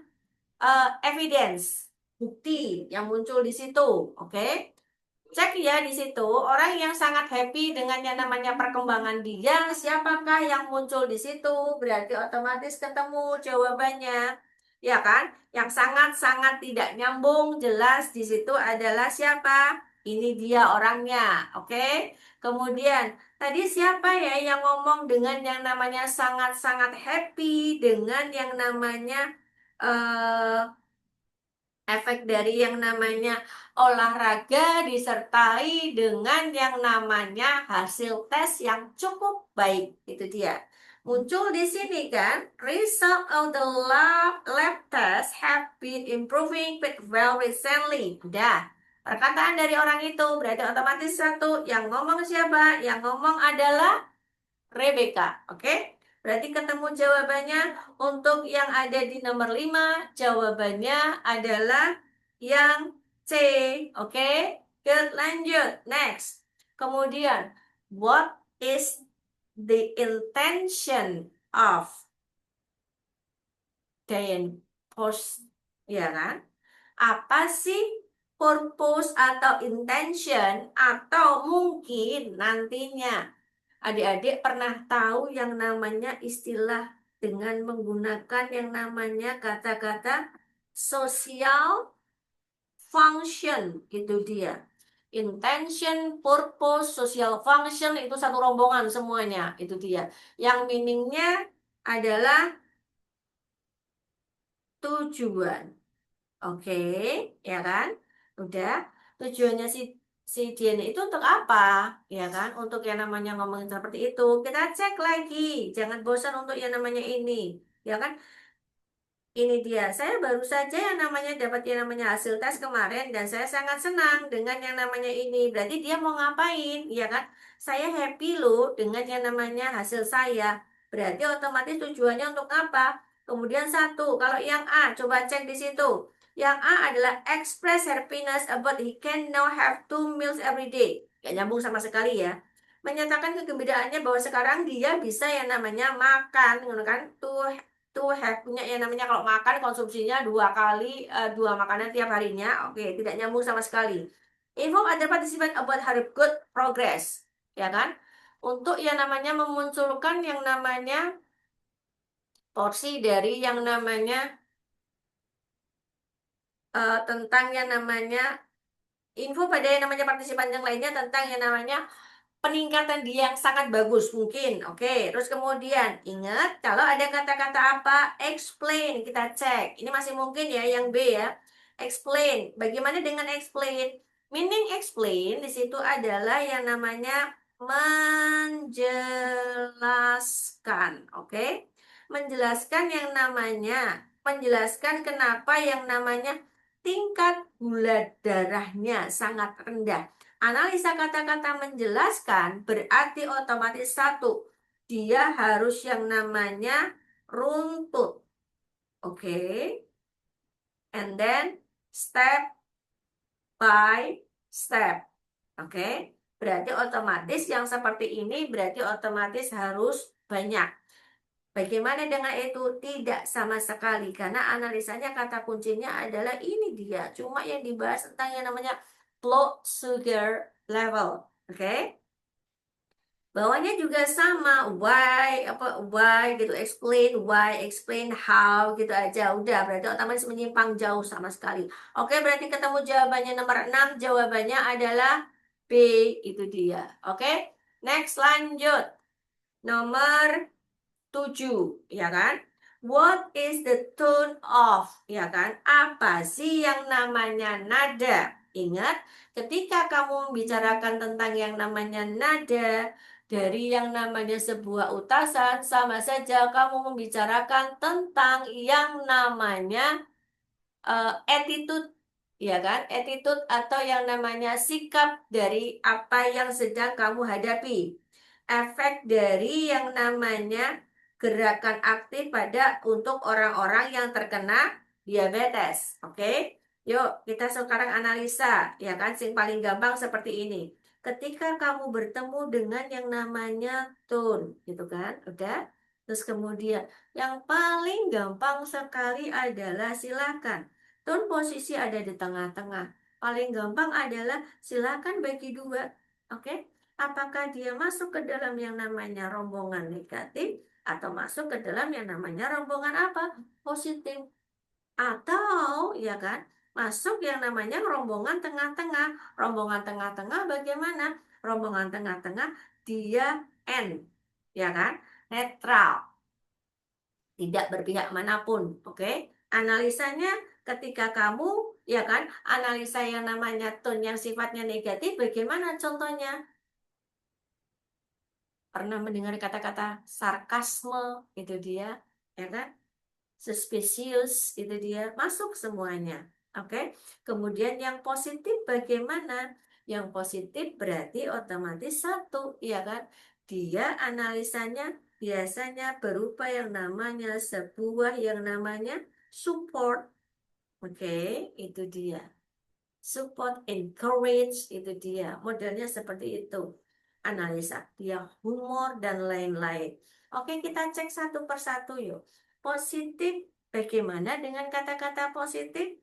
evidence, bukti yang muncul di situ, oke? Cek ya di situ, orang yang sangat happy dengan yang namanya perkembangan dia, siapakah yang muncul di situ? Berarti otomatis ketemu jawabannya. Ya kan? Yang sangat-sangat tidak nyambung, jelas di situ adalah siapa? Ini dia orangnya, oke? Kemudian, tadi siapa ya yang ngomong dengan yang namanya sangat-sangat happy dengan yang namanya eh efek dari yang namanya olahraga disertai dengan yang namanya hasil tes yang cukup baik. Itu dia. Muncul di sini kan, result of the lab test have been improving but well recently. Udah. Perkataan dari orang itu berarti otomatis satu. Yang ngomong siapa? Yang ngomong adalah Rebecca. Oke? Berarti ketemu jawabannya untuk yang ada di nomor 5, jawabannya adalah yang C. Oke? Good, lanjut. Next. Kemudian, what is the intention of Diane Post? Ya kan? Apa sih purpose atau intention atau mungkin nantinya adik-adik pernah tahu yang namanya istilah dengan menggunakan yang namanya kata-kata social function, itu dia. Intention, purpose, social function itu satu rombongan semuanya, itu dia. Yang meaningnya adalah tujuan. Oke, ya kan? Udah. Tujuannya si Dian itu untuk apa? Ya kan? Untuk yang namanya ngomongin seperti itu. Kita cek lagi. Jangan bosan untuk yang namanya ini. Ya kan? Ini dia. Saya baru saja yang namanya dapat yang namanya hasil tes kemarin dan saya sangat senang dengan yang namanya ini. Berarti dia mau ngapain? Ya kan? Saya happy loh dengan yang namanya hasil saya. Berarti otomatis tujuannya untuk apa? Kemudian satu, kalau yang A, coba cek di situ. Yang A adalah express happiness about he can now have 2 meals every day. Gak nyambung sama sekali ya. Menyatakan kegembiraannya bahwa sekarang dia bisa yang namanya makan, gitu kan? To have punya yang namanya kalau makan konsumsinya 2 kali, 2 makanan tiap harinya. Oke, tidak nyambung sama sekali. Inform other participant about her good progress, ya kan? Untuk yang namanya memunculkan yang namanya porsi dari yang namanya tentang yang namanya info pada yang namanya partisipan yang lainnya tentang yang namanya peningkatan dia yang sangat bagus mungkin. Oke, terus kemudian ingat kalau ada kata-kata apa? Explain, kita cek. Ini masih mungkin ya yang B ya. Explain. Bagaimana dengan explain? Meaning explain di situ adalah yang namanya menjelaskan. Oke? Menjelaskan yang namanya menjelaskan kenapa yang namanya tingkat gula darahnya sangat rendah. Analisa kata-kata menjelaskan berarti otomatis satu, dia harus yang namanya runtut. Oke. And then step by step. Oke. Berarti otomatis yang seperti ini berarti otomatis harus banyak. Bagaimana dengan itu? Tidak sama sekali karena analisanya kata kuncinya adalah ini dia. Cuma yang dibahas tentang yang namanya blood sugar level. Oke? Bawahnya juga sama, why gitu, explain how gitu aja. Udah, berarti otomatis menyimpang jauh sama sekali. Oke, berarti ketemu jawabannya nomor 6, jawabannya adalah B, itu dia. Oke, next lanjut. Nomor 7, ya kan? What is the tone of, ya kan? Apa sih yang namanya nada? Ingat, ketika kamu membicarakan tentang yang namanya nada, dari yang namanya sebuah utasan, sama saja kamu membicarakan tentang yang namanya attitude, ya kan? Attitude atau yang namanya sikap dari apa yang sedang kamu hadapi. Efek dari yang namanya gerakan aktif pada untuk orang-orang yang terkena diabetes. Oke? Yuk, kita sekarang analisa, ya kan? Sing paling gampang seperti ini. Ketika kamu bertemu dengan yang namanya tone, gitu kan? Udah? Terus kemudian yang paling gampang sekali adalah silakan. Tone posisi ada di tengah-tengah. Paling gampang adalah silakan bagi dua. Oke? Apakah dia masuk ke dalam yang namanya rombongan negatif atau masuk ke dalam yang namanya rombongan apa? Positif. Atau ya kan, masuk yang namanya rombongan tengah-tengah. Rombongan tengah-tengah bagaimana? Rombongan tengah-tengah dia N, ya kan? Netral, tidak berpihak manapun. Oke? Analisanya ketika kamu ya kan, analisa yang namanya tone yang sifatnya negatif bagaimana contohnya? Pernah mendengar kata-kata sarkasme, itu dia, ya kan? Suspicious, itu dia, masuk semuanya. Oke. Kemudian yang positif bagaimana? Yang positif berarti otomatis satu, ya kan? Dia analisanya biasanya berupa yang namanya sebuah yang namanya support. Oke, itu dia. Support, encourage, itu dia. Modelnya seperti itu. Analisa, dia humor, dan lain-lain. Oke, kita cek satu persatu yuk. Positif, bagaimana dengan kata-kata positif?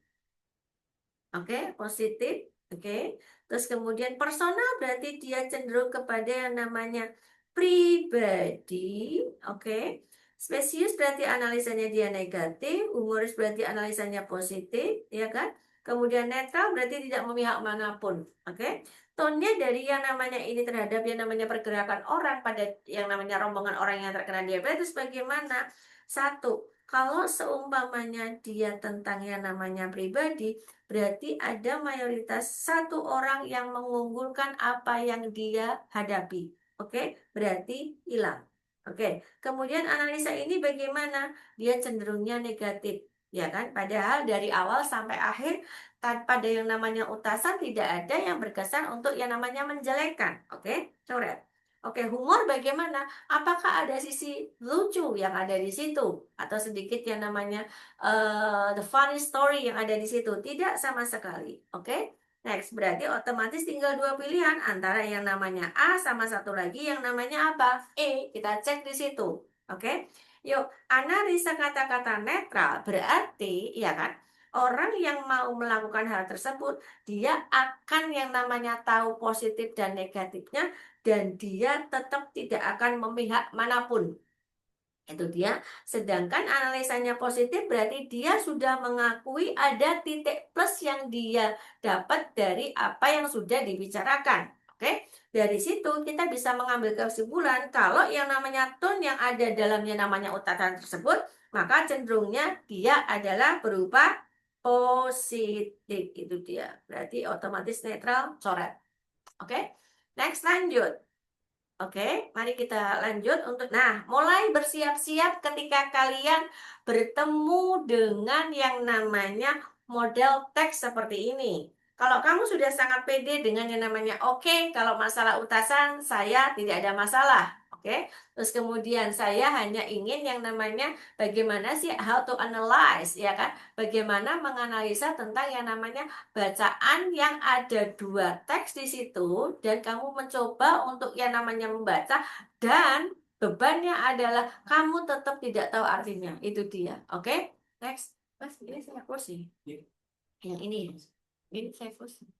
Oke, positif. Oke. Terus kemudian personal berarti dia cenderung kepada yang namanya pribadi. Oke. Spesies berarti analisanya dia negatif, humoris berarti analisanya positif, ya kan? Kemudian netral berarti tidak memihak manapun. Oke. Tone-nya dari yang namanya ini terhadap yang namanya pergerakan orang pada yang namanya rombongan orang yang terkena diabetes bagaimana? Satu, kalau seumpamanya dia tentang yang namanya pribadi, berarti ada mayoritas satu orang yang mengunggulkan apa yang dia hadapi. Oke, berarti hilang. Oke, kemudian analisa ini bagaimana? Dia cenderungnya negatif, ya kan? Padahal dari awal sampai akhir tanpa ada yang namanya utasan tidak ada yang berkesan untuk yang namanya menjelekkan. Oke, coret. Oke, humor bagaimana? Apakah ada sisi lucu yang ada di situ? Atau sedikit yang namanya the funny story yang ada di situ? Tidak sama sekali. Oke, next. Berarti otomatis tinggal dua pilihan antara yang namanya A sama satu lagi yang namanya apa? E. Kita cek di situ. Oke, yuk. Analisa kata-kata netral berarti, ya kan? Orang yang mau melakukan hal tersebut, dia akan yang namanya tahu positif dan negatifnya dan dia tetap tidak akan memihak manapun. Itu dia. Sedangkan analisanya positif berarti dia sudah mengakui ada titik plus yang dia dapat dari apa yang sudah dibicarakan. Oke, dari situ kita bisa mengambil kesimpulan kalau yang namanya tone yang ada dalam yang namanya utatan tersebut, maka cenderungnya dia adalah berupa positif. Itu dia. Berarti otomatis netral coret. Oke, next lanjut. Oke, mari kita lanjut untuk mulai bersiap-siap ketika kalian bertemu dengan yang namanya model teks seperti ini. Kalau kamu sudah sangat pede dengan yang namanya oke, kalau masalah utasan saya tidak ada masalah. Oke. Terus kemudian saya hanya ingin yang namanya bagaimana sih how to analyze ya kan? Bagaimana menganalisa tentang yang namanya bacaan yang ada dua teks di situ dan kamu mencoba untuk yang namanya membaca dan bebannya adalah kamu tetap tidak tahu artinya. Itu dia. Oke? Next. Mas, ini saya kursi. Yang ini saya kursi.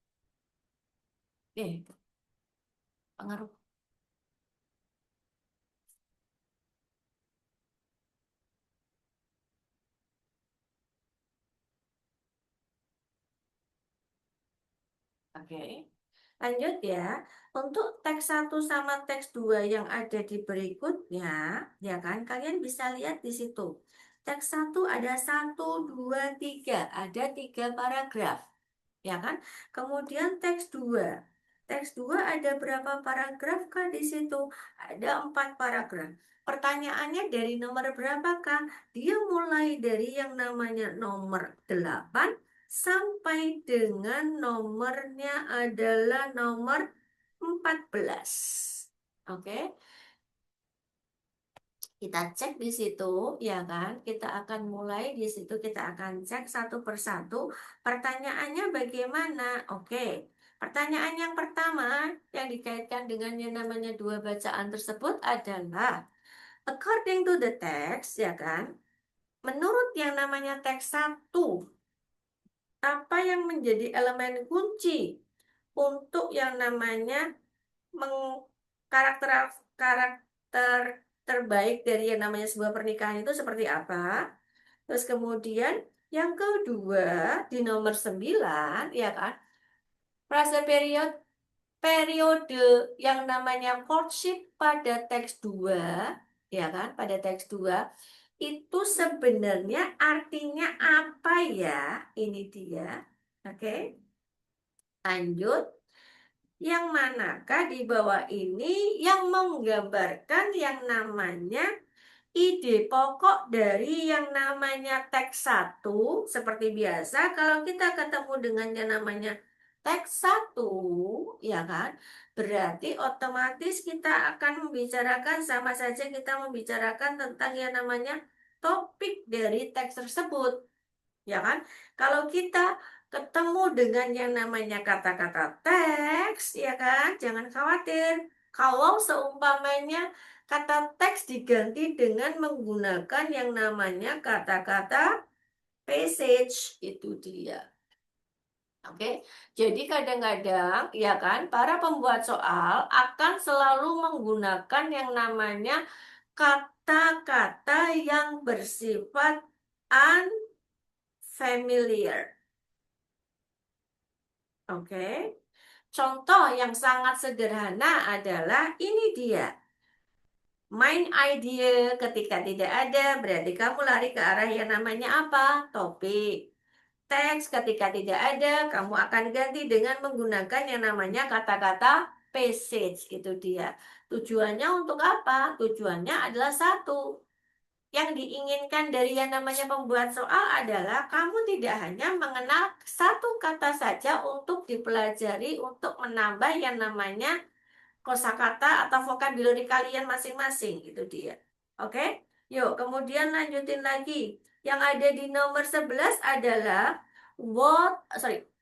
Pengaruh. Oke. Lanjut ya. Untuk teks satu sama teks 2 yang ada di berikutnya, ya kan? Kalian bisa lihat di situ. Teks satu ada satu, dua, tiga. Ada tiga paragraf, ya kan? Kemudian teks 2. Teks 2 ada berapa paragraf kah di situ? Ada 4 paragraf. Pertanyaannya dari nomor berapa kah? Dia mulai dari yang namanya nomor 8 sampai dengan nomornya adalah nomor 14. Oke, kita cek di situ, ya kan? Kita akan mulai di situ, kita akan cek satu persatu. Pertanyaannya bagaimana? Oke, pertanyaan yang pertama yang dikaitkan dengan yang namanya dua bacaan tersebut adalah according to the text, ya kan? Menurut yang namanya teks satu, apa yang menjadi elemen kunci untuk yang namanya mengkarakter karakter terbaik dari yang namanya sebuah pernikahan itu seperti apa? Terus kemudian yang kedua di nomor 9 ya kan, frase periode yang namanya courtship pada teks 2 ya kan, pada teks 2 itu sebenarnya artinya apa ya? Ini dia. Oke, lanjut. Yang manakah di bawah ini yang menggambarkan yang namanya ide pokok dari yang namanya teks satu. Seperti biasa kalau kita ketemu dengan yang namanya teks satu, ya kan? Berarti otomatis kita akan membicarakan sama saja kita membicarakan tentang yang namanya topik dari teks tersebut, ya kan? Kalau kita ketemu dengan yang namanya kata-kata teks, ya kan? Jangan khawatir. Kalau seumpamanya kata teks diganti dengan menggunakan yang namanya kata-kata passage, itu dia. Oke, jadi kadang-kadang ya kan para pembuat soal akan selalu menggunakan yang namanya kata-kata yang bersifat unfamiliar. Oke, contoh yang sangat sederhana adalah ini dia. Main idea ketika tidak ada, berarti kamu lari ke arah yang namanya apa? Topik. Teks ketika tidak ada, kamu akan ganti dengan menggunakan yang namanya kata-kata passage. Itu dia. Tujuannya untuk apa? Tujuannya adalah satu. Yang diinginkan dari yang namanya pembuat soal adalah kamu tidak hanya mengenal satu kata saja untuk dipelajari untuk menambah yang namanya kosakata atau vocabulary kalian masing-masing. Itu dia. Oke? Yuk, kemudian lanjutin lagi. Yang ada di nomor 11 adalah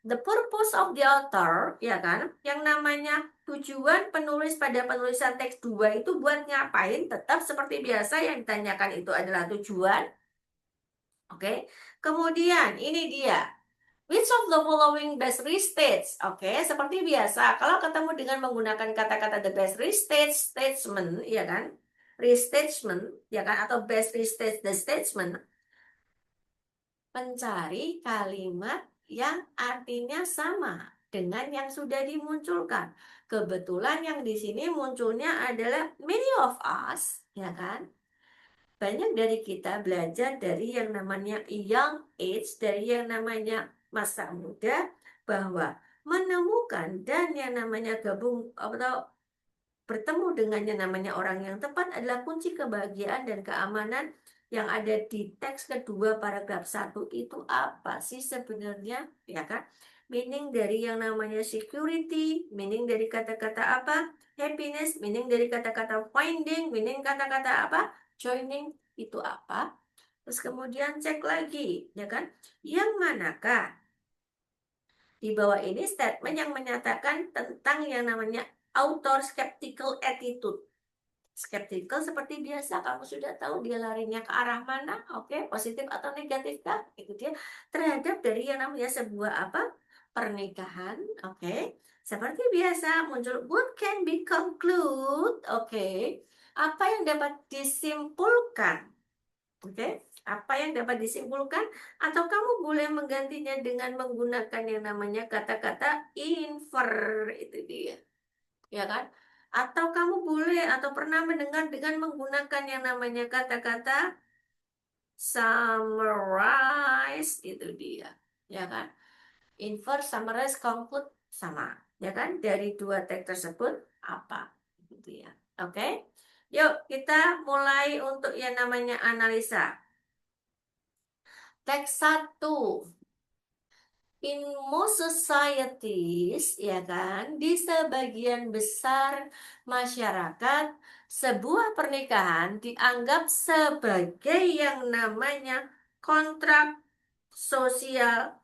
the purpose of the author, ya kan? Yang namanya tujuan penulis pada penulisan teks 2 itu buat ngapain? Tetap seperti biasa yang ditanyakan itu adalah tujuan. Oke. Kemudian ini dia. Which of the following best restates? Oke, seperti biasa, kalau ketemu dengan menggunakan kata-kata the best restate statement, ya kan? Restatement, ya kan? Atau best restate the statement, mencari kalimat yang artinya sama dengan yang sudah dimunculkan. Kebetulan yang di sini munculnya adalah many of us, ya kan? Banyak dari kita belajar dari yang namanya young age, dari yang namanya masa muda, bahwa menemukan dan yang namanya gabung atau bertemu dengan yang namanya orang yang tepat adalah kunci kebahagiaan dan keamanan. Yang ada di teks kedua paragraf 1 itu apa sih sebenarnya, ya kan? Meaning dari yang namanya security, meaning dari kata-kata apa? Happiness, meaning dari kata-kata finding, meaning kata-kata apa? Joining, itu apa? Terus kemudian cek lagi, ya kan? Yang manakah di bawah ini statement yang menyatakan tentang yang namanya author skeptical attitude. Skeptical seperti biasa, kamu sudah tahu dia larinya ke arah mana, oke, positif atau negatif kah? Itu dia terhadap dari yang namanya sebuah apa? Pernikahan, oke. Seperti biasa muncul what can be conclude, oke. Apa yang dapat disimpulkan? Oke, apa yang dapat disimpulkan? Atau kamu boleh menggantinya dengan menggunakan yang namanya kata-kata infer, itu dia, ya kan? Atau kamu boleh atau pernah mendengar dengan menggunakan yang namanya kata-kata summarize, itu dia, ya kan? Infer, summarize, conclude sama, ya kan? Dari dua teks tersebut apa? Itu dia. Oke? Yuk, kita mulai untuk yang namanya analisa. Teks 1. In most societies, ya kan, di sebagian besar masyarakat, sebuah pernikahan dianggap sebagai yang namanya kontrak sosial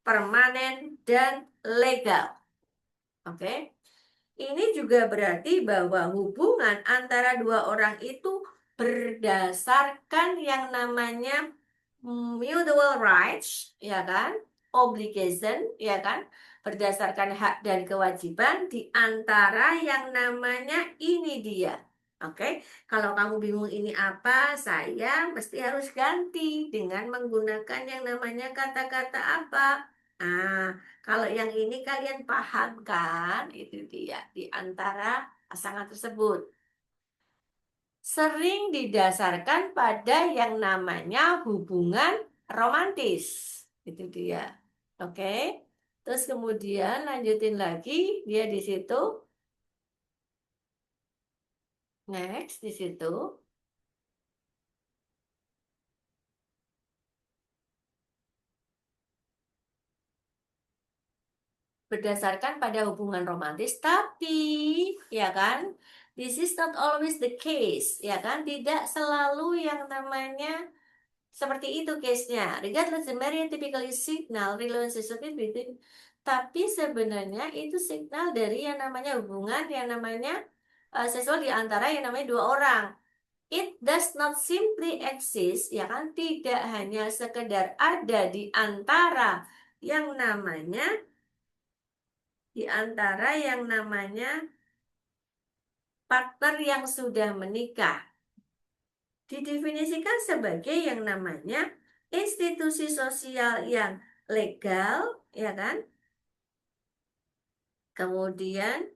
permanen dan legal. Oke. Ini juga berarti bahwa hubungan antara dua orang itu berdasarkan yang namanya mutual rights, ya kan? Obligation, ya kan? Berdasarkan hak dan kewajiban di antara yang namanya ini dia. Oke, kalau kamu bingung ini apa, saya mesti harus ganti dengan menggunakan yang namanya kata-kata apa. Ah, kalau yang ini kalian paham kan? Itu dia di antara pasangan tersebut. Sering didasarkan pada yang namanya hubungan romantis. Itu dia. Oke. Terus kemudian lanjutin lagi, dia di situ. Next di situ. Berdasarkan pada hubungan romantis, tapi ya kan, this is not always the case, ya kan, tidak selalu yang namanya seperti itu case-nya. Regardless the marriage typically signal relationship between, tapi sebenarnya itu signal dari yang namanya hubungan yang namanya seksual di antara yang namanya dua orang. It does not simply exist, ya kan, tidak hanya sekedar ada di antara yang namanya partner yang sudah menikah. Didefinisikan sebagai yang namanya institusi sosial yang legal, ya kan? Kemudian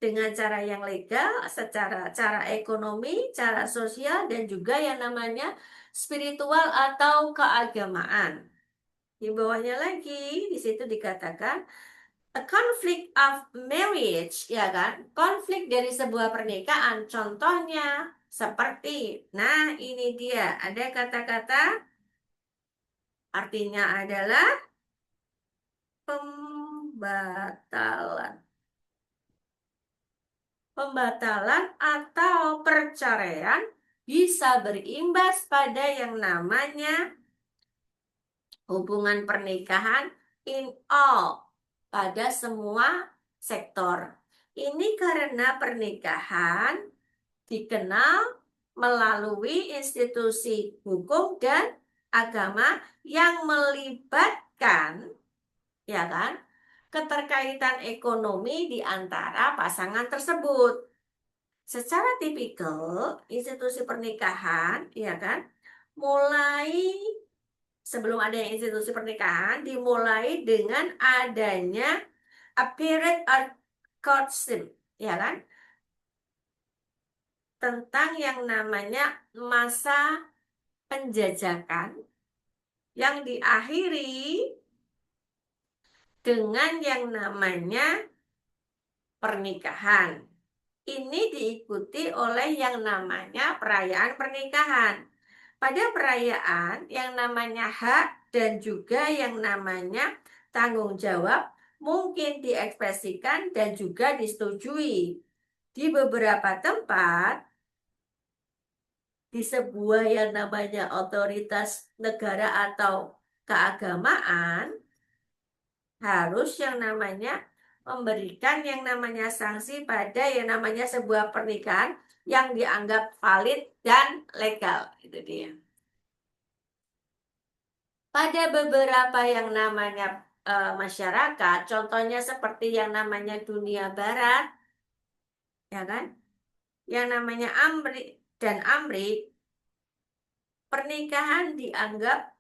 dengan cara yang legal, secara cara ekonomi, cara sosial, dan juga yang namanya spiritual atau keagamaan. Di bawahnya lagi, di situ dikatakan a conflict of marriage, ya kan? Konflik dari sebuah pernikahan. Contohnya seperti, nah ini dia, ada kata-kata artinya adalah pembatalan. pembatalan atau perceraian bisa berimbas pada yang namanya hubungan pernikahan in all, pada semua sektor. Ini karena pernikahan dikenal melalui institusi hukum dan agama yang melibatkan, ya kan, keterkaitan ekonomi di antara pasangan tersebut. Secara tipikal, institusi pernikahan, ya kan, mulai sebelum ada institusi pernikahan dimulai dengan adanya a period of courtship, ya kan, tentang yang namanya masa penjajakan yang diakhiri dengan yang namanya pernikahan. Ini diikuti oleh yang namanya perayaan pernikahan. Pada perayaan yang namanya hak dan juga yang namanya tanggung jawab mungkin diekspresikan dan juga disetujui. Di beberapa tempat, di sebuah yang namanya otoritas negara atau keagamaan, harus yang namanya memberikan yang namanya sanksi pada yang namanya sebuah pernikahan yang dianggap valid dan legal. Itu dia. Pada beberapa yang namanya masyarakat, contohnya seperti yang namanya dunia barat, ya kan? Yang namanya Amrik dan Amrik, pernikahan dianggap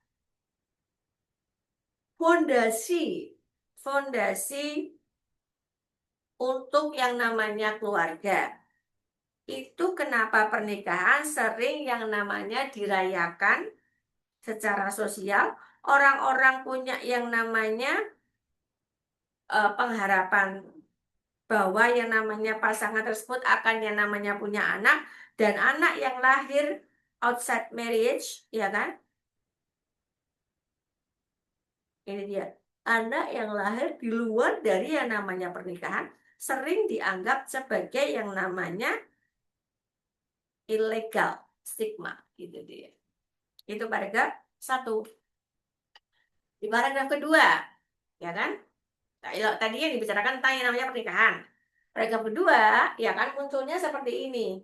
fondasi fondasi untuk yang namanya keluarga. Itu kenapa pernikahan sering yang namanya dirayakan secara sosial. Orang-orang punya yang namanya pengharapan bahwa yang namanya pasangan tersebut akan yang namanya punya anak, dan anak yang lahir outside marriage, ya kan? Ini dia. Anak yang lahir di luar dari yang namanya pernikahan sering dianggap sebagai yang namanya ilegal, stigma, gitu dia. Itu paragraf 1. Di paragraf kedua, ya kan? Nah, tadi yang dibicarakan tentang yang namanya pernikahan. Paragraf kedua, ya kan, munculnya seperti ini.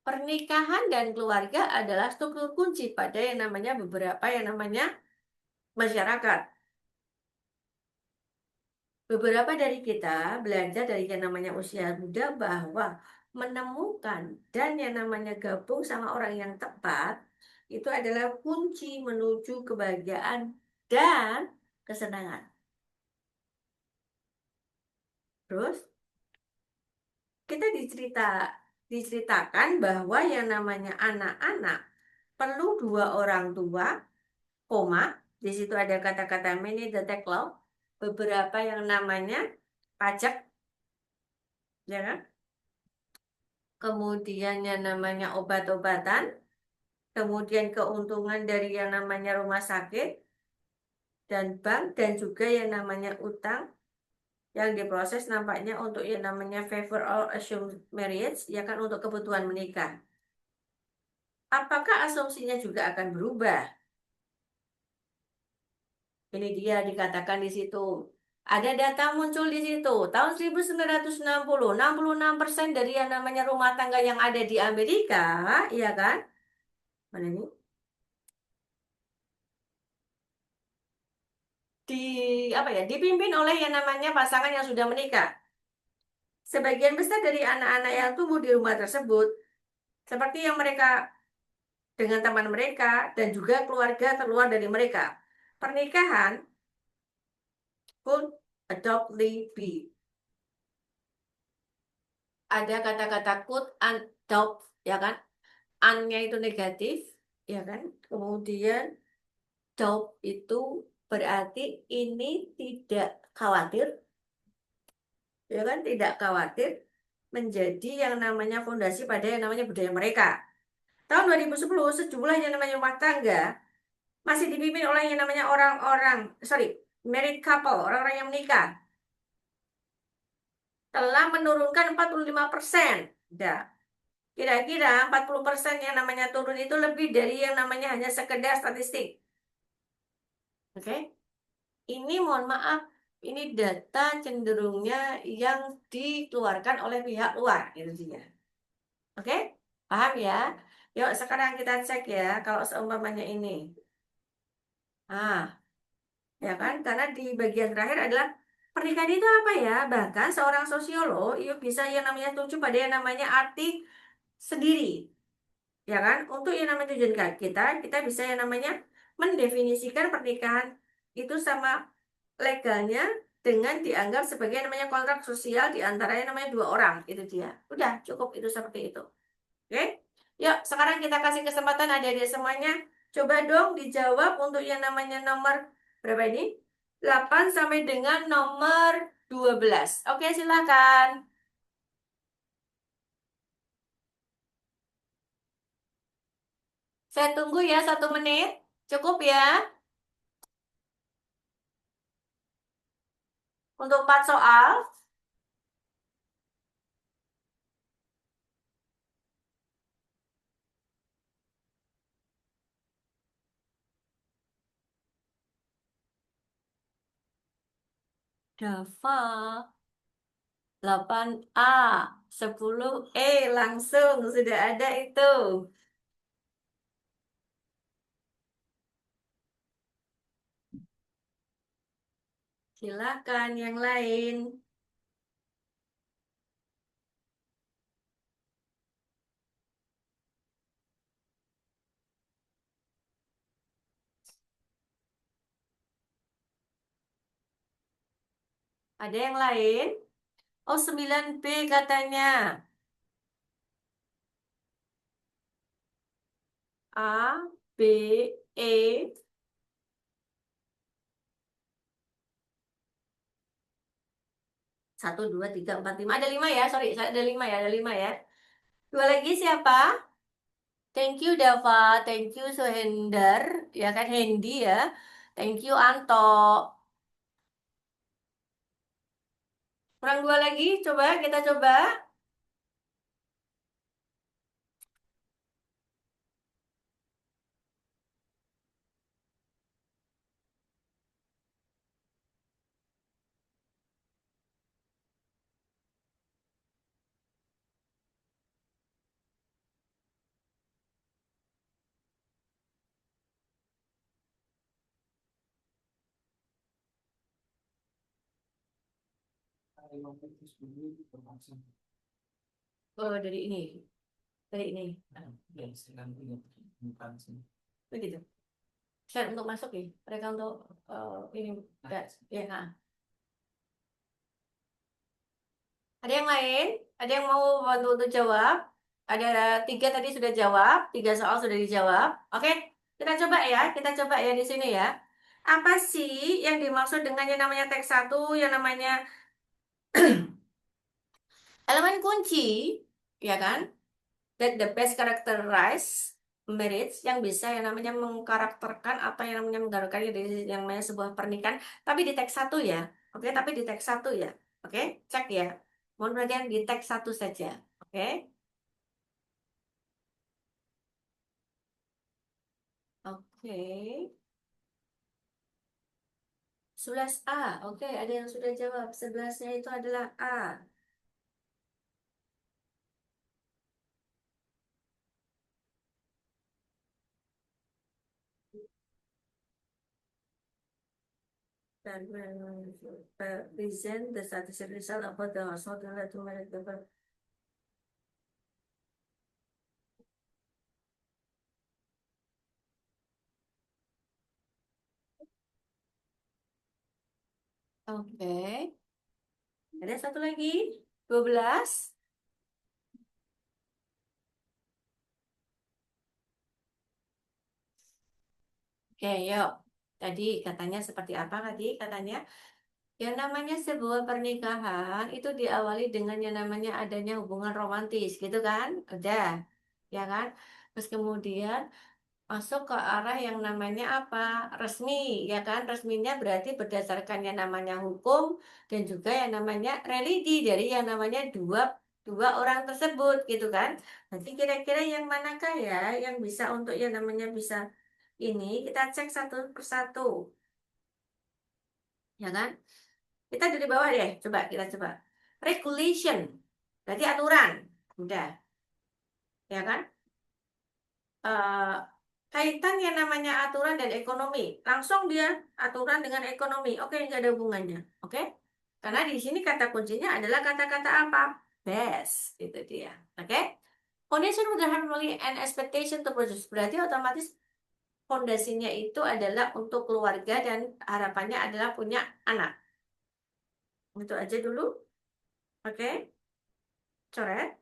Pernikahan dan keluarga adalah struktur kunci pada yang namanya beberapa yang namanya masyarakat. Beberapa dari kita belajar dari yang namanya usia muda bahwa menemukan dan yang namanya gabung sama orang yang tepat itu adalah kunci menuju kebahagiaan dan kesenangan. Terus kita diceritakan bahwa yang namanya anak-anak perlu dua orang tua, koma, di situ ada kata-kata many the law, beberapa yang namanya pajak, ya kan? Kemudian yang namanya obat-obatan, kemudian keuntungan dari yang namanya rumah sakit dan bank, dan juga yang namanya utang yang diproses nampaknya untuk yang namanya favor or assumed marriage, ya kan, untuk kebutuhan menikah. Apakah asumsinya juga akan berubah? Ini dia dikatakan di situ. Ada data muncul di situ. Tahun 1960, 66% dari yang namanya rumah tangga yang ada di Amerika, ya kan? Mana ini? Di apa ya? Dipimpin oleh yang namanya pasangan yang sudah menikah. Sebagian besar dari anak-anak yang tumbuh di rumah tersebut, seperti yang mereka dengan teman mereka dan juga keluarga terluar dari mereka. Pernikahan pun adoptly be. Ada kata-kata could adopt, ya kan? An-nya itu negatif, ya kan? Kemudian doubt itu berarti ini tidak khawatir, ya kan? Tidak khawatir menjadi yang namanya fondasi pada yang namanya budaya mereka. Tahun 2010, sejumlah yang namanya rumah tangga masih dipimpin oleh yang namanya married couple, orang-orang yang menikah. telah menurunkan 45%. Udah. Kira-kira 40% yang namanya turun itu lebih dari yang namanya hanya sekedar statistik. Oke? Ini mohon maaf, ini data cenderungnya yang dikeluarkan oleh pihak luar, gitu dia. Oke? Paham ya? Yuk sekarang kita cek ya, kalau seumpamanya ini. Ah, ya kan? Karena di bagian terakhir adalah pernikahan itu apa ya? Bahkan seorang sosiolog itu bisa yang namanya tuju pada yang namanya arti sendiri. Ya kan? Untuk yang namanya tujuan kita bisa yang namanya mendefinisikan pernikahan itu sama legalnya dengan dianggap sebagai yang namanya kontrak sosial di antara yang namanya dua orang. Itu dia. Udah, cukup itu seperti itu. Oke? Yuk, sekarang kita kasih kesempatan adik-adik semuanya. Coba dong dijawab untuk yang namanya nomor berapa ini? 8 sampai dengan nomor 12. Oke, silakan. Saya tunggu ya 1 menit. Cukup ya. Untuk 4 soal. Dava 8A 10E langsung sudah ada itu. Silakan yang lain. Ada yang lain? Oh, 9B katanya. A, B, E, 1, 2, 3, 4, 5. Ada 5 ya, sorry. Saya ada 5 ya, ada 5 ya. Dua lagi siapa? Thank you Dava, thank you Suhender, ya kan Hendy ya. Thank you Anto. Kurang 2 lagi, coba kita coba. Oh, dari ini. Begitu. Share untuk masuk ya. Mereka untuk ini ya, ya. Nah. Ada yang lain? Ada yang mau bantu untuk jawab? Ada 3 tadi sudah jawab, 3 soal sudah dijawab. Oke, kita coba ya, kita coba ya di sini ya. Apa sih yang dimaksud dengan yang namanya teks satu, yang namanya elemen kunci, ya kan? That the best characterize marriage yang bisa yang namanya mengkarakterkan apa yang namanya menggambarkan dari yang namanya sebuah pernikahan, tapi di teks satu ya. Oke, tapi di teks satu ya. Oke, cek ya. Mohon perhatian di teks satu saja. Oke. Oke. 11A. Oke, ada yang sudah jawab. 11-nya itu adalah A. Dan present the statistic result about the household and to married couple. Oke. Ada satu lagi. 12. Oke, yuk. Tadi katanya seperti apa tadi? Katanya yang namanya sebuah pernikahan itu diawali dengan yang namanya adanya hubungan romantis, gitu kan? Udah, ya kan? Terus kemudian Masuk ke arah yang namanya apa? Resmi, ya kan? Resminya berarti berdasarkan yang namanya hukum dan juga yang namanya religi dari yang namanya dua dua orang tersebut, gitu kan? Nanti kira-kira yang manakah ya yang bisa untuk yang namanya bisa ini kita cek satu persatu, ya kan? Kita dari bawah deh, coba kita coba. Regulation, berarti aturan, udah, ya kan? eh, Kaitan yang namanya aturan dan ekonomi. Langsung dia aturan dengan ekonomi. Oke, nggak ada hubungannya. Oke? Karena di sini kata kuncinya adalah kata-kata apa? Best. Itu dia. Oke? Foundation with the harmony and expectation to produce. Berarti otomatis fondasinya itu adalah untuk keluarga dan harapannya adalah punya anak. Itu aja dulu. Oke? Coret.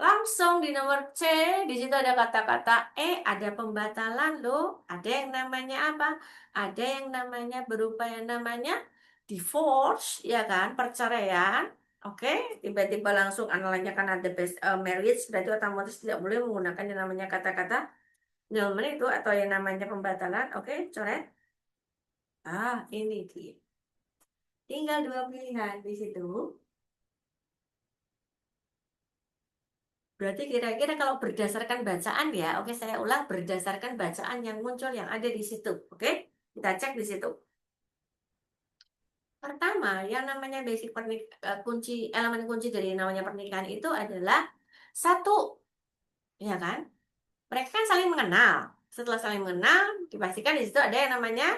Langsung di nomor C, di situ ada kata-kata ada pembatalan loh. Ada yang namanya apa? Ada yang namanya berupa yang namanya divorce, ya kan? Perceraian. Oke, tiba-tiba langsung analognya kan ada best marriage, berarti otomatis tidak boleh menggunakan yang namanya kata-kata annulment itu atau yang namanya pembatalan. Oke, coret. Ini dia. Tinggal dua pilihan di situ. Berarti kira-kira kalau berdasarkan bacaan ya, oke saya ulang berdasarkan bacaan yang muncul yang ada di situ. Oke, kita cek di situ. Pertama, yang namanya kunci elemen kunci dari namanya pernikahan itu adalah satu, ya kan? Mereka kan saling mengenal. Setelah saling mengenal, dipastikan di situ ada yang namanya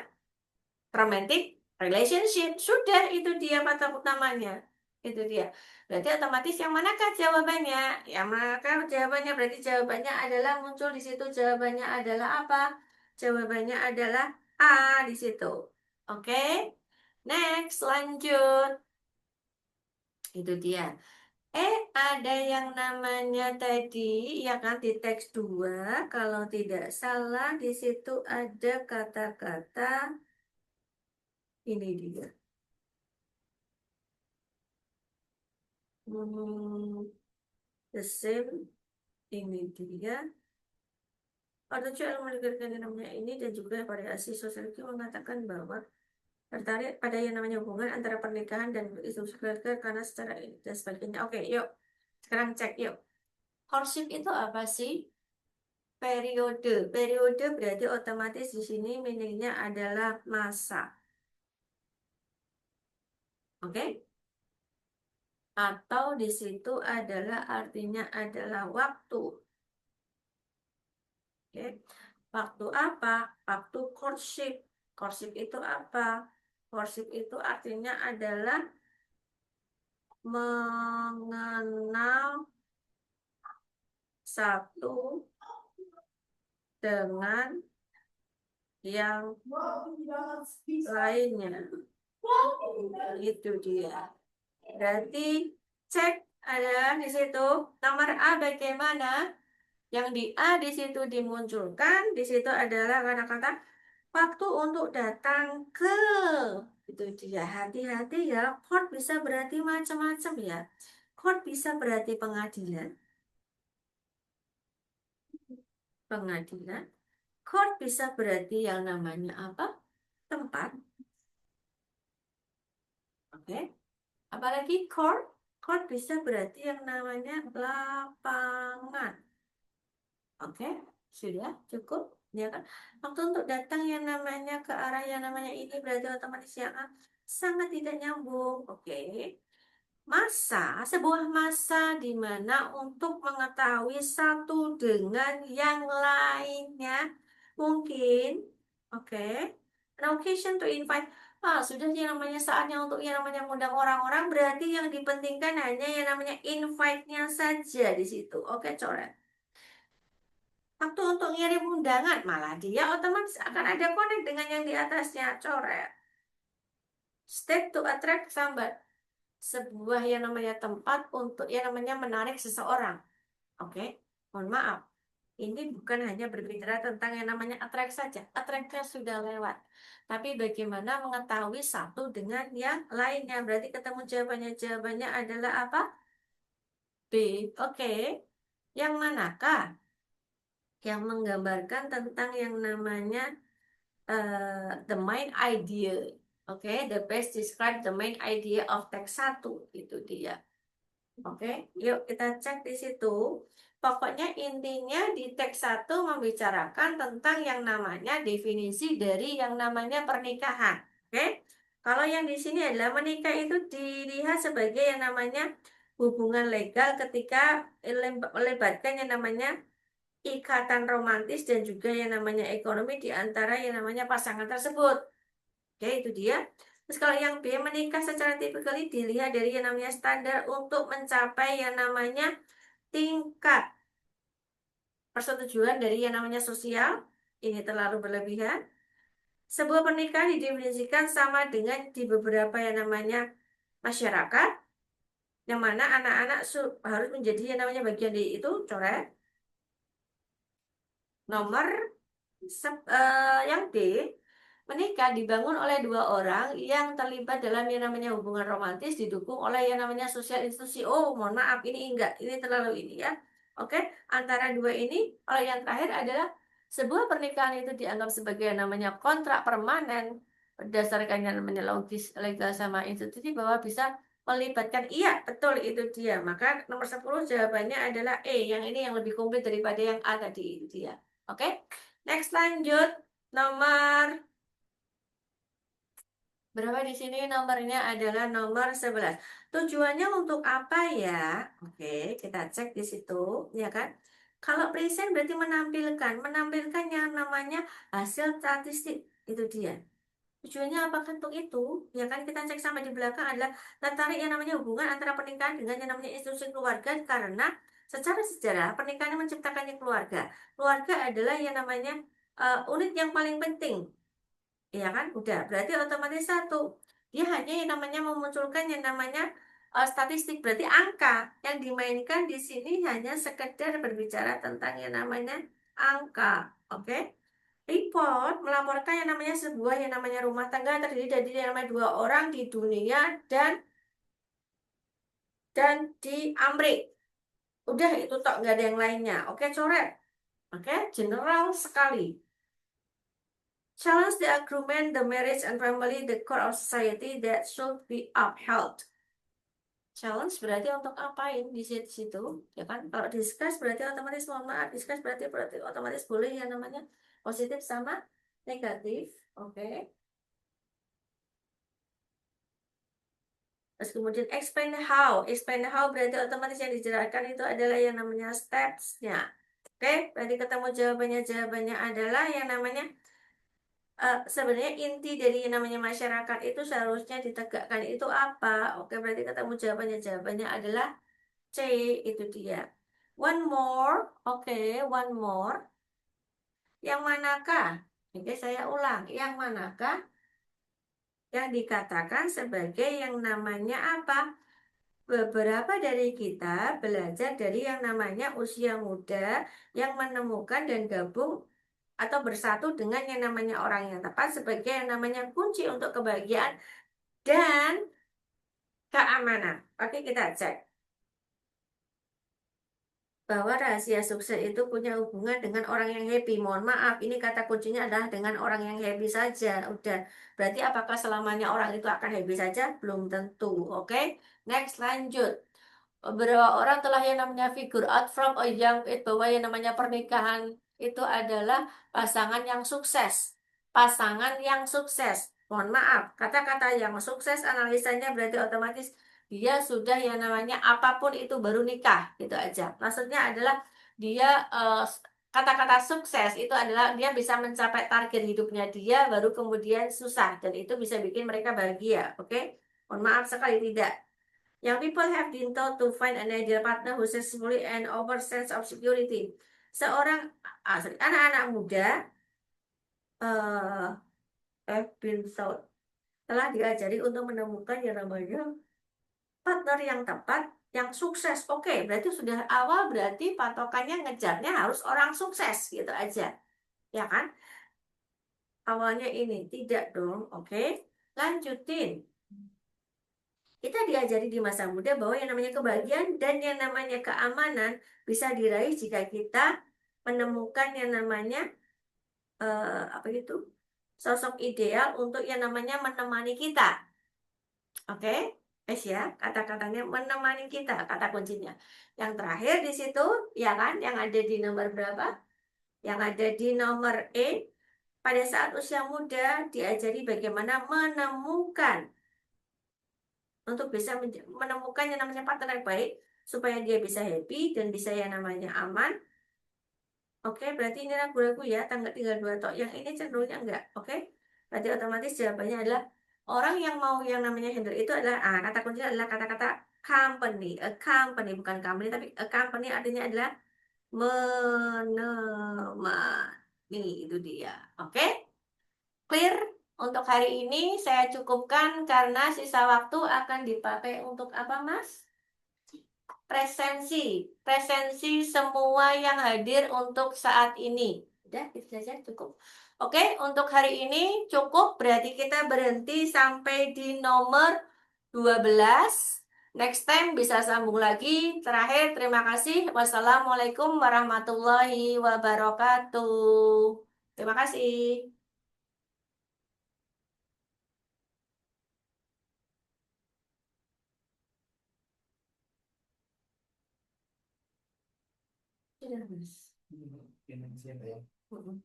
romantic relationship. Sudah, itu dia kata utamanya. Itu dia. Berarti otomatis yang manakah jawabannya? Yang manakah jawabannya? Berarti jawabannya adalah muncul di situ. Jawabannya adalah apa? Jawabannya adalah A di situ. Oke. Next, lanjut. Itu dia. Ada yang namanya tadi, ya kan, di teks 2 kalau tidak salah, di situ ada kata-kata, ini dia. Hmm, the same, ini dia. Ada juga yang menegakkan yang namanya ini dan juga variasi sosiologi mengatakan bahwa tertarik pada yang namanya hubungan antara pernikahan dan institusi keluarga karena secara ini dan sebagainya. Oke, yuk. Sekarang cek yuk. Courtship itu apa sih? Periode. Periode berarti otomatis di sini meaningnya adalah masa. Oke? Atau di situ adalah artinya adalah waktu. Oke? Waktu apa? Waktu courtship. Courtship itu apa? Courtship itu artinya adalah mengenal satu dengan yang lainnya. Itu dia. Berarti cek ada di situ nomor A bagaimana? Yang di A di situ dimunculkan, di situ adalah kata-kata waktu untuk datang ke. Itu dia. Hati-hati ya. Court bisa berarti macam-macam ya. Court bisa berarti pengadilan, pengadilan. Court bisa berarti yang namanya apa? Tempat. Oke. Apalagi court, court bisa berarti yang namanya lapangan. Oke, sudah cukup, ya kan? Waktu untuk datang yang namanya ke arah yang namanya ini berarti otomatis yang sangat tidak nyambung. Oke. Masa, sebuah masa di mana untuk mengetahui satu dengan yang lainnya mungkin, oke, an occasion to invite. Sudah yang namanya saatnya untuk yang namanya mengundang orang-orang, berarti yang dipentingkan hanya yang namanya invite-nya saja di situ. Oke, coret. Waktu untuk ngirim undangan, malah dia otomatis akan ada connect dengan yang di atasnya, coret. Step to attract somebody, sebuah yang namanya tempat untuk yang namanya menarik seseorang. Oke, mohon maaf. Ini bukan hanya berbicara tentang yang namanya attract saja. Attract sudah lewat. Tapi bagaimana mengetahui satu dengan yang lainnya. Berarti ketemu jawabannya. Jawabannya adalah apa? B. Oke. Yang manakah? yang menggambarkan tentang yang namanya the main idea. Oke, the best describe the main idea of text 1 itu dia. Oke, yuk kita cek di situ. Pokoknya intinya di teks 1 membicarakan tentang yang namanya definisi dari yang namanya pernikahan. Oke, kalau yang di sini adalah menikah itu dilihat sebagai yang namanya hubungan legal ketika melibatkan yang namanya ikatan romantis dan juga yang namanya ekonomi di antara yang namanya pasangan tersebut. Oke, itu dia. Terus kalau yang B, menikah secara tipikal dilihat dari yang namanya standar untuk mencapai yang namanya tingkat persetujuan dari yang namanya sosial. Ini terlalu berlebihan. Sebuah pernikahan didefinisikan sama dengan di beberapa yang namanya masyarakat, yang mana anak-anak harus menjadi yang namanya bagian dari itu, coret. Nomor yang D, menikah dibangun oleh dua orang yang terlibat dalam yang namanya hubungan romantis didukung oleh yang namanya sosial institusi. Oh, mohon maaf, ini enggak, ini terlalu ini ya. Oke, antara dua ini, kalau yang terakhir adalah sebuah pernikahan itu dianggap sebagai yang namanya kontrak permanen berdasarkan yang namanya logis, legal sama institusi bahwa bisa melibatkan. Iya, betul itu dia. Maka nomor 10 jawabannya adalah E. Yang ini yang lebih komplit daripada yang A tadi itu dia. Oke, next lanjut. Nomor berapa di sini? Nomornya adalah nomor 11. Tujuannya untuk apa ya? Oke, kita cek di situ, ya kan? Kalau present berarti menampilkan yang namanya hasil statistik. Itu dia. Tujuannya apakah untuk itu? Ya kan kita cek sampai di belakang adalah tertarik yang namanya hubungan antara pernikahan dengan yang namanya institusi keluarga karena secara sejarah pernikahan menciptakannya keluarga. Keluarga adalah yang namanya unit yang paling penting. Ya kan? Udah, berarti otomatis satu. Dia hanya yang namanya memunculkan yang namanya statistik, berarti angka yang dimainkan di sini hanya sekedar berbicara tentang yang namanya angka. Oke? Report melaporkan yang namanya sebuah yang namanya rumah tangga terdiri dari yang namanya dua orang di dunia dan di Amrik. Udah itu tok, nggak ada yang lainnya. Oke, coret. Oke, general sekali. Challenge the agreement, the marriage and family, the core of society that should be upheld. Challenge berarti untuk apain di situ, ya kan? Kalau discuss berarti otomatis mohon maaf, discuss berarti otomatis boleh yang namanya positif sama negatif, oke? Terus kemudian explain how berarti otomatis yang dijelaskan itu adalah yang namanya steps-nya, oke? Berarti ketemu jawabannya adalah yang namanya sebenarnya inti dari yang namanya masyarakat itu seharusnya ditegakkan itu apa? Oke, berarti ketemu jawabannya adalah C, itu dia. One more, oke, one more. Yang manakah? Oke, saya ulang. Yang manakah yang dikatakan sebagai yang namanya apa? Beberapa dari kita belajar dari yang namanya usia muda yang menemukan dan gabung atau bersatu dengan yang namanya orang yang tepat sebagai yang namanya kunci untuk kebahagiaan dan keamanan. Oke, kita cek bahwa rahasia sukses itu punya hubungan dengan orang yang happy. Mohon maaf, ini kata kuncinya adalah dengan orang yang happy saja. Udah, berarti apakah selamanya orang itu akan happy saja? Belum tentu. Oke, next lanjut. Beberapa orang telah yang namanya figure out from a young age bahwa yang namanya pernikahan itu adalah pasangan yang sukses. Pasangan yang sukses. Mohon maaf, kata-kata yang sukses analisanya berarti otomatis dia sudah yang namanya apapun itu baru nikah, gitu aja. Maksudnya adalah dia kata-kata sukses itu adalah dia bisa mencapai target hidupnya dia baru kemudian susah dan itu bisa bikin mereka bahagia, oke? Mohon maaf sekali tidak. Young people have been taught to find an ideal partner who successfully and over sense of security. Seorang anak-anak muda uh, have been taught telah diajari untuk menemukan yang namanya partner yang tepat, yang sukses. Oke, berarti sudah awal berarti patokannya ngejarnya harus orang sukses gitu aja, ya kan? Awalnya ini tidak dong. Oke, lanjutin. Kita diajari di masa muda bahwa yang namanya kebahagiaan dan yang namanya keamanan bisa diraih jika kita menemukan yang namanya apa itu sosok ideal untuk yang namanya menemani kita. Oke, ya, kata-katanya menemani kita, kata kuncinya. Yang terakhir di situ, ya kan, yang ada di nomor berapa? Yang ada di nomor E, pada saat usia muda diajari bagaimana menemukan, untuk bisa menemukan yang namanya partner yang baik, supaya dia bisa happy dan bisa yang namanya aman. Oke, berarti ini ragu-ragu ya, tinggal dua tok. Yang ini cenderungnya enggak. Oke, berarti otomatis jawabannya adalah orang yang mau yang namanya handle itu adalah kata kuncinya adalah kata-kata company. A company bukan company, tapi a company artinya adalah menemani, itu dia. Oke, clear. Untuk hari ini saya cukupkan karena sisa waktu akan dipakai untuk apa, Mas? Presensi semua yang hadir untuk saat ini. Udah, itu saja cukup. Oke, untuk hari ini cukup, berarti kita berhenti sampai di nomor 12. Next time bisa sambung lagi. Terakhir, terima kasih. Wassalamualaikum warahmatullahi wabarakatuh. Terima kasih. Sudah, Mas. Mm-mm.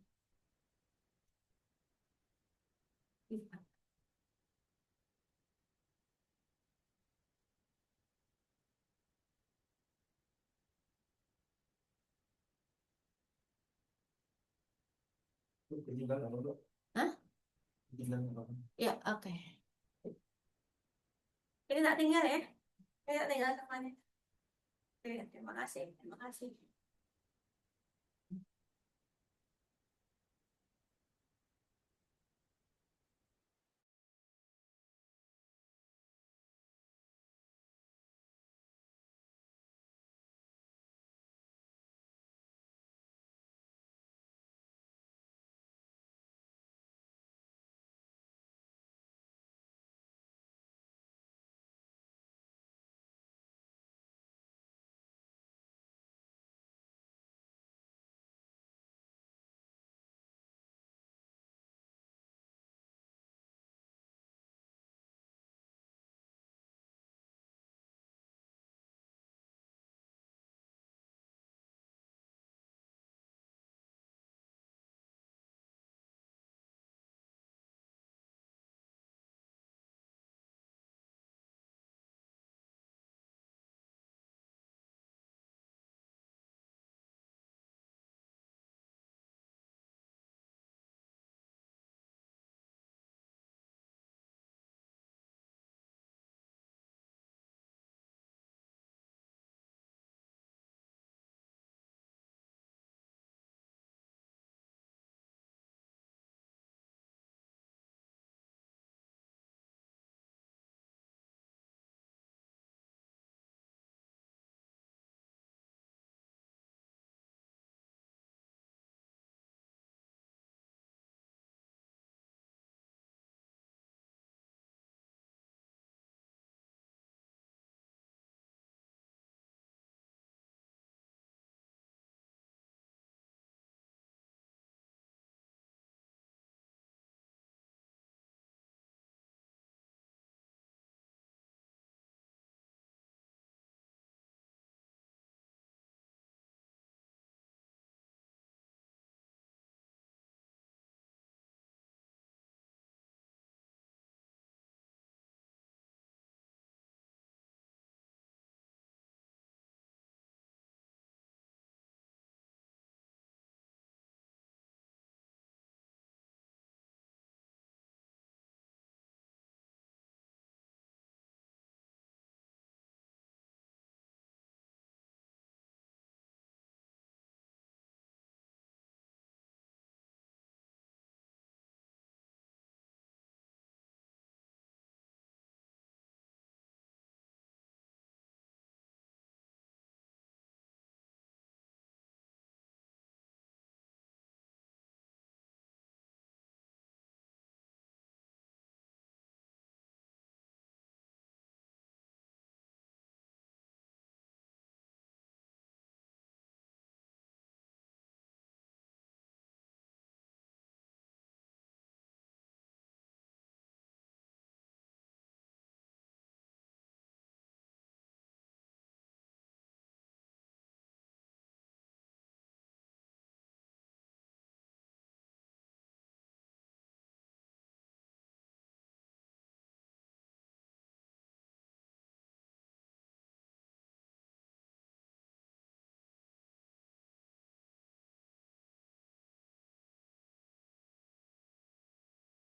Hah? Ya, oke. Ini tak tinggal ya. Ini tak tinggal semuanya. Oke, terima kasih. Terima kasih.